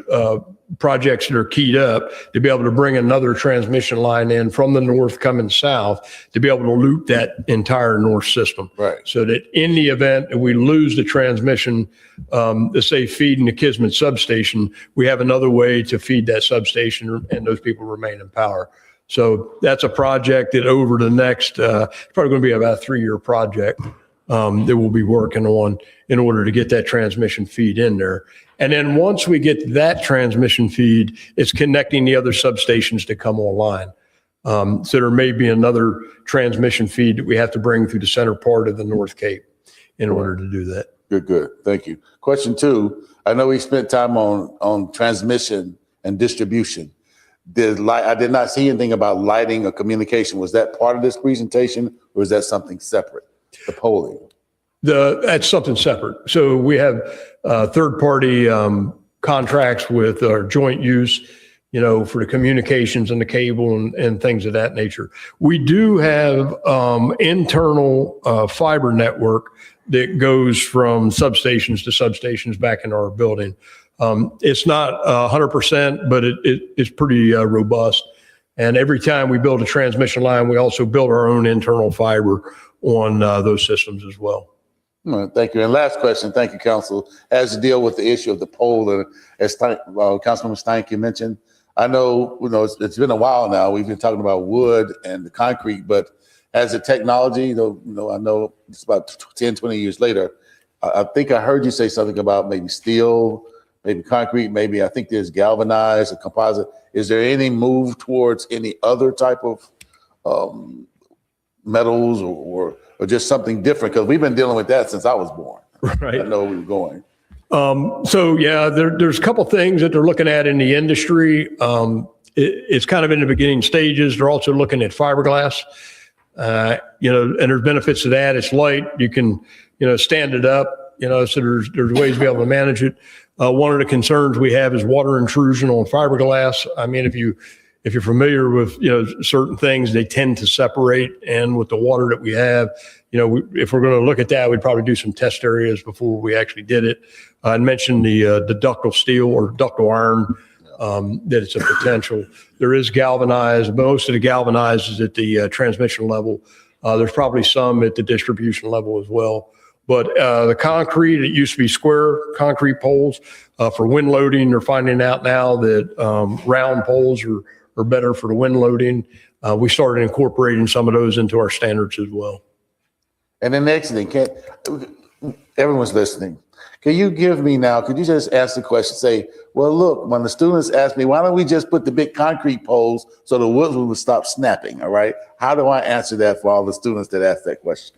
projects that are keyed up to be able to bring another transmission line in from the north coming south to be able to loop that entire north system. Right. So that in the event that we lose the transmission, let's say feeding the Kismet substation, we have another way to feed that substation and those people remain in power. So that's a project that over the next, probably going to be about a 3-year project that we'll be working on in order to get that transmission feed in there. And then once we get that transmission feed, it's connecting the other substations to come online. So there may be another transmission feed that we have to bring through the center part of the North Cape in order to do that. Good. Thank you. Question 2, I know we spent time on transmission and distribution. I did not see anything about lighting or communication. Was that part of this presentation or is that something separate? The polling? That's something separate. So we have third-party contracts with our joint use, for the communications and the cable and things of that nature. We do have internal fiber network that goes from substations to substations back in our building. It's not 100%, but it's pretty robust. And every time we build a transmission line, we also build our own internal fiber on those systems as well. Thank you. And last question, thank you, Council, has to deal with the issue of the pole. And as Councilmember Steinke mentioned, I know, it's been a while now. We've been talking about wood and the concrete, but as a technology, I know it's about 10, 20 years later, I think I heard you say something about maybe steel, maybe concrete, maybe I think there's galvanized or composite. Is there any move towards any other type of metals or just something different? Because we've been dealing with that since I was born. Right. I know where we're going. So yeah, there's a couple things that they're looking at in the industry. It's kind of in the beginning stages. They're also looking at fiberglass, and there's benefits to that. It's light. You can, stand it up, so there's ways to be able to manage it. One of the concerns we have is water intrusion on fiberglass. I mean, if you're familiar with, certain things, they tend to separate. And with the water that we have, if we're going to look at that, we'd probably do some test areas before we actually did it. I mentioned the ductile steel or ductile iron, that it's a potential. There is galvanized. Most of the galvanized is at the transmission level. There's probably some at the distribution level as well. But the concrete, it used to be square concrete poles. For wind loading, they're finding out now that round poles are better for the wind loading. We started incorporating some of those into our standards as well. And the next thing, everyone's listening. Could you just ask the question, say, well, look, when the students ask me, why don't we just put the big concrete poles so the woods would stop snapping, all right? How do I answer that for all the students that ask that question?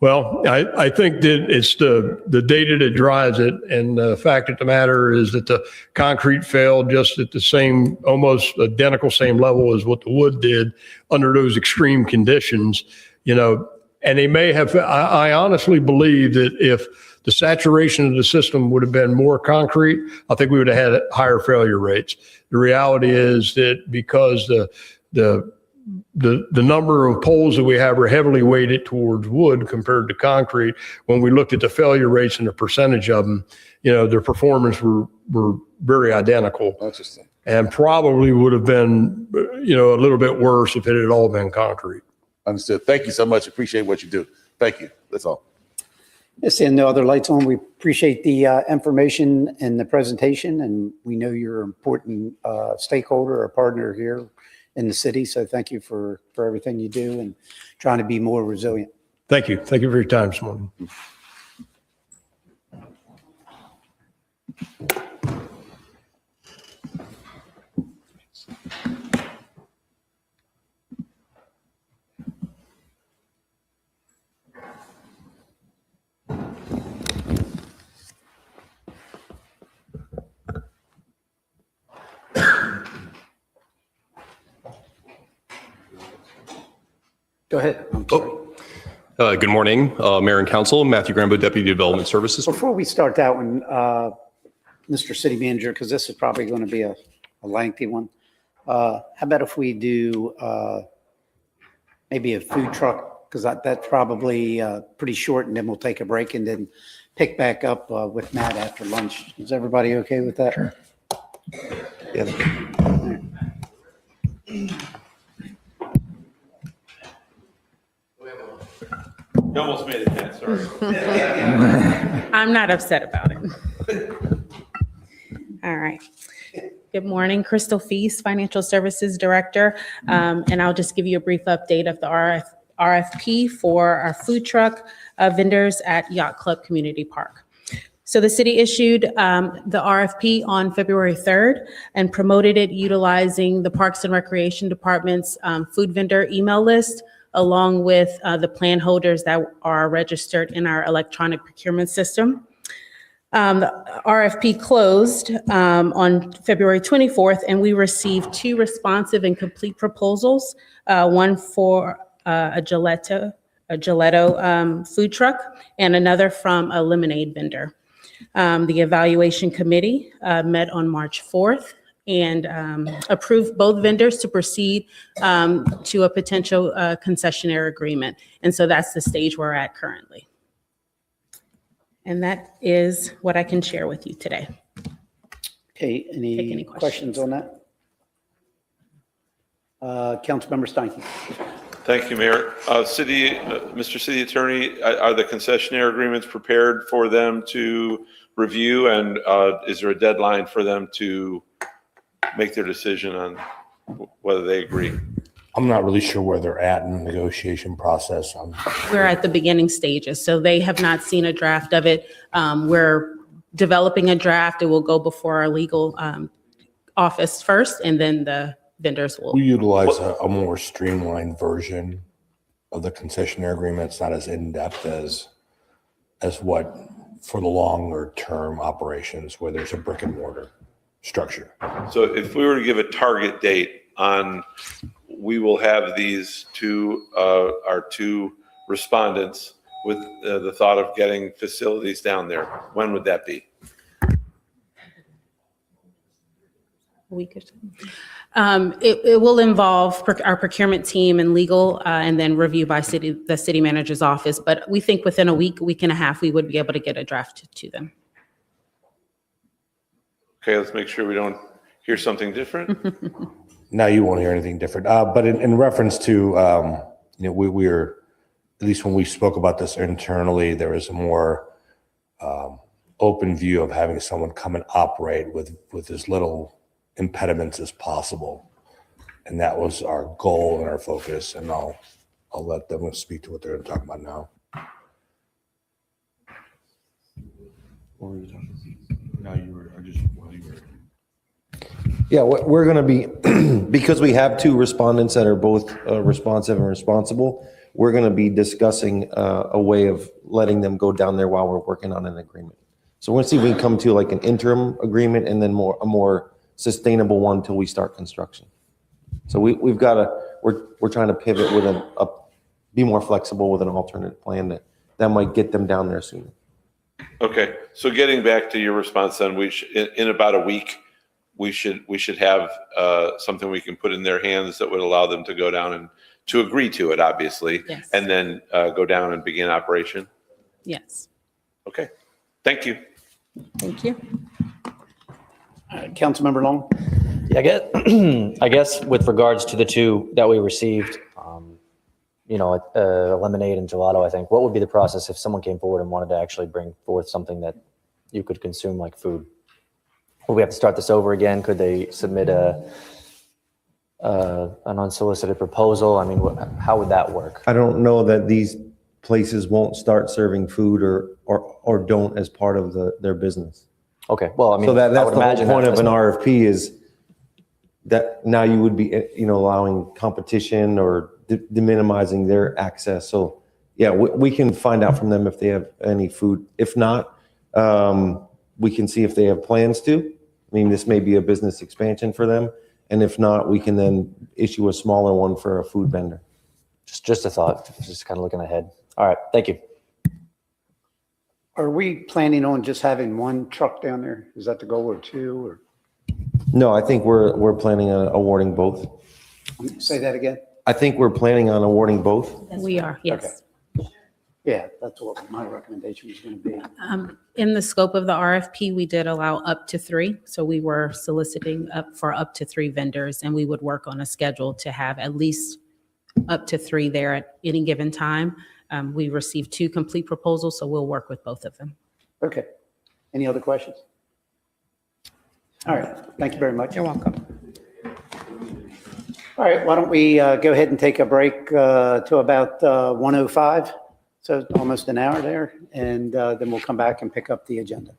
Well, I think that it's the data that drives it. And the fact of the matter is that the concrete failed just at the same, almost identical same level as what the wood did under those extreme conditions, and they may have, I honestly believe that if the saturation of the system would have been more concrete, I think we would have had higher failure rates. The reality is that because the number of poles that we have are heavily weighted towards wood compared to concrete, when we looked at the failure rates and the percentage of them, their performance were very identical. Interesting. And probably would have been, a little bit worse if it had all been concrete. Understood. Thank you so much. Appreciate what you do. Thank you. That's all. Seeing no other lights on, we appreciate the information and the presentation, and we know you're an important stakeholder or partner here in the city. So thank you for everything you do and trying to be more resilient. Thank you. Thank you for your time this morning. Go ahead. I'm sorry. Good morning, Mayor and Council. Matthew Grambo, Deputy Development Services. Before we start that one, Mr. City Manager, because this is probably going to be a lengthy one. How about if we do maybe a food truck, because that's probably pretty short, and then we'll take a break and then pick back up with Matt after lunch. Is everybody okay with that? Sure. You almost made it, Matt, sorry. I'm not upset about it. All right. Good morning, Crystal Feast, Financial Services Director. And I'll just give you a brief update of the RFP for our food truck vendors at Yacht Club Community Park. So the city issued the RFP on February 3rd and promoted it utilizing the Parks and Recreation Department's food vendor email list, along with the plan holders that are registered in our electronic procurement system. The RFP closed on February 24th, and we received 2 responsive and complete proposals, one for a Gelato food truck and another from a lemonade vendor. The evaluation committee met on March 4th and approved both vendors to proceed to a potential concessionaire agreement. And so that's the stage we're at currently. And that is what I can share with you today. Okay, any questions on that? Councilmember Steinke. Thank you, Mayor. Mr. City Attorney, are the concessionaire agreements prepared for them to review? And is there a deadline for them to make their decision on whether they agree? I'm not really sure where they're at in the negotiation process. We're at the beginning stages, so they have not seen a draft of it. We're developing a draft. It will go before our legal office first, and then the vendors will. We utilize a more streamlined version of the concessionaire agreement. It's not as in-depth as what for the longer term operations where there's a brick and mortar structure. So if we were to give a target date on, we will have these our 2 respondents with the thought of getting facilities down there, when would that be? A week or so. It will involve our procurement team and legal, and then review by the city manager's office. But we think within a week and a half, we would be able to get a draft to them. Okay, let's make sure we don't hear something different. Now you won't hear anything different. But in reference to, we were, at least when we spoke about this internally, there was a more open view of having someone come and operate with as little impediments as possible. And that was our goal and our focus. And I'll let them speak to what they're talking about now. What were you talking about? Now you were, or just while you were. Yeah, we're going to be, because we have 2 respondents that are both responsive and responsible, we're going to be discussing a way of letting them go down there while we're working on an agreement. So we're going to see if we can come to like an interim agreement and then a more sustainable one until we start construction. So we're trying to pivot with be more flexible with an alternate plan that might get them down there sooner. Okay, so getting back to your response then, in about a week, we should have something we can put in their hands that would allow them to go down and to agree to it, obviously. Yes. And then go down and begin operation. Yes. Okay, thank you. Thank you. Councilmember Long. Yeah, I guess with regards to the 2 that we received, lemonade and gelato, I think, what would be the process if someone came forward and wanted to actually bring forth something that you could consume like food? Would we have to start this over again? Could they submit an unsolicited proposal? I mean, how would that work? I don't know that these places won't start serving food or don't as part of their business. Okay, well, I mean, so that's I would the whole imagine point that of an RFP is that now you would be, allowing competition or minimizing their access. So yeah, we can find out from them if they have any food. If not, we can see if they have plans to. I mean, this may be a business expansion for them. And if not, we can then issue a smaller one for a food vendor. Just a thought, just kind of looking ahead. All right, thank you. Are we planning on just having 1 truck down there? Is that the goal, or 2? Or No, I think we're planning on awarding both. say that again? I think we're planning on awarding both. We are, yes. Yeah, that's what my recommendation was going to be. In the scope of the RFP, we did allow up to 3. So we were soliciting up to 3 vendors, and we would work on a schedule to have at least up to 3 there at any given time. We received 2 complete proposals, so we'll work with both of them. Okay. Any other questions? All right. Thank you very much. You're welcome. All right. Why don't we go ahead and take a break to about 1:05? So almost an hour there, and then we'll come back and pick up the agenda.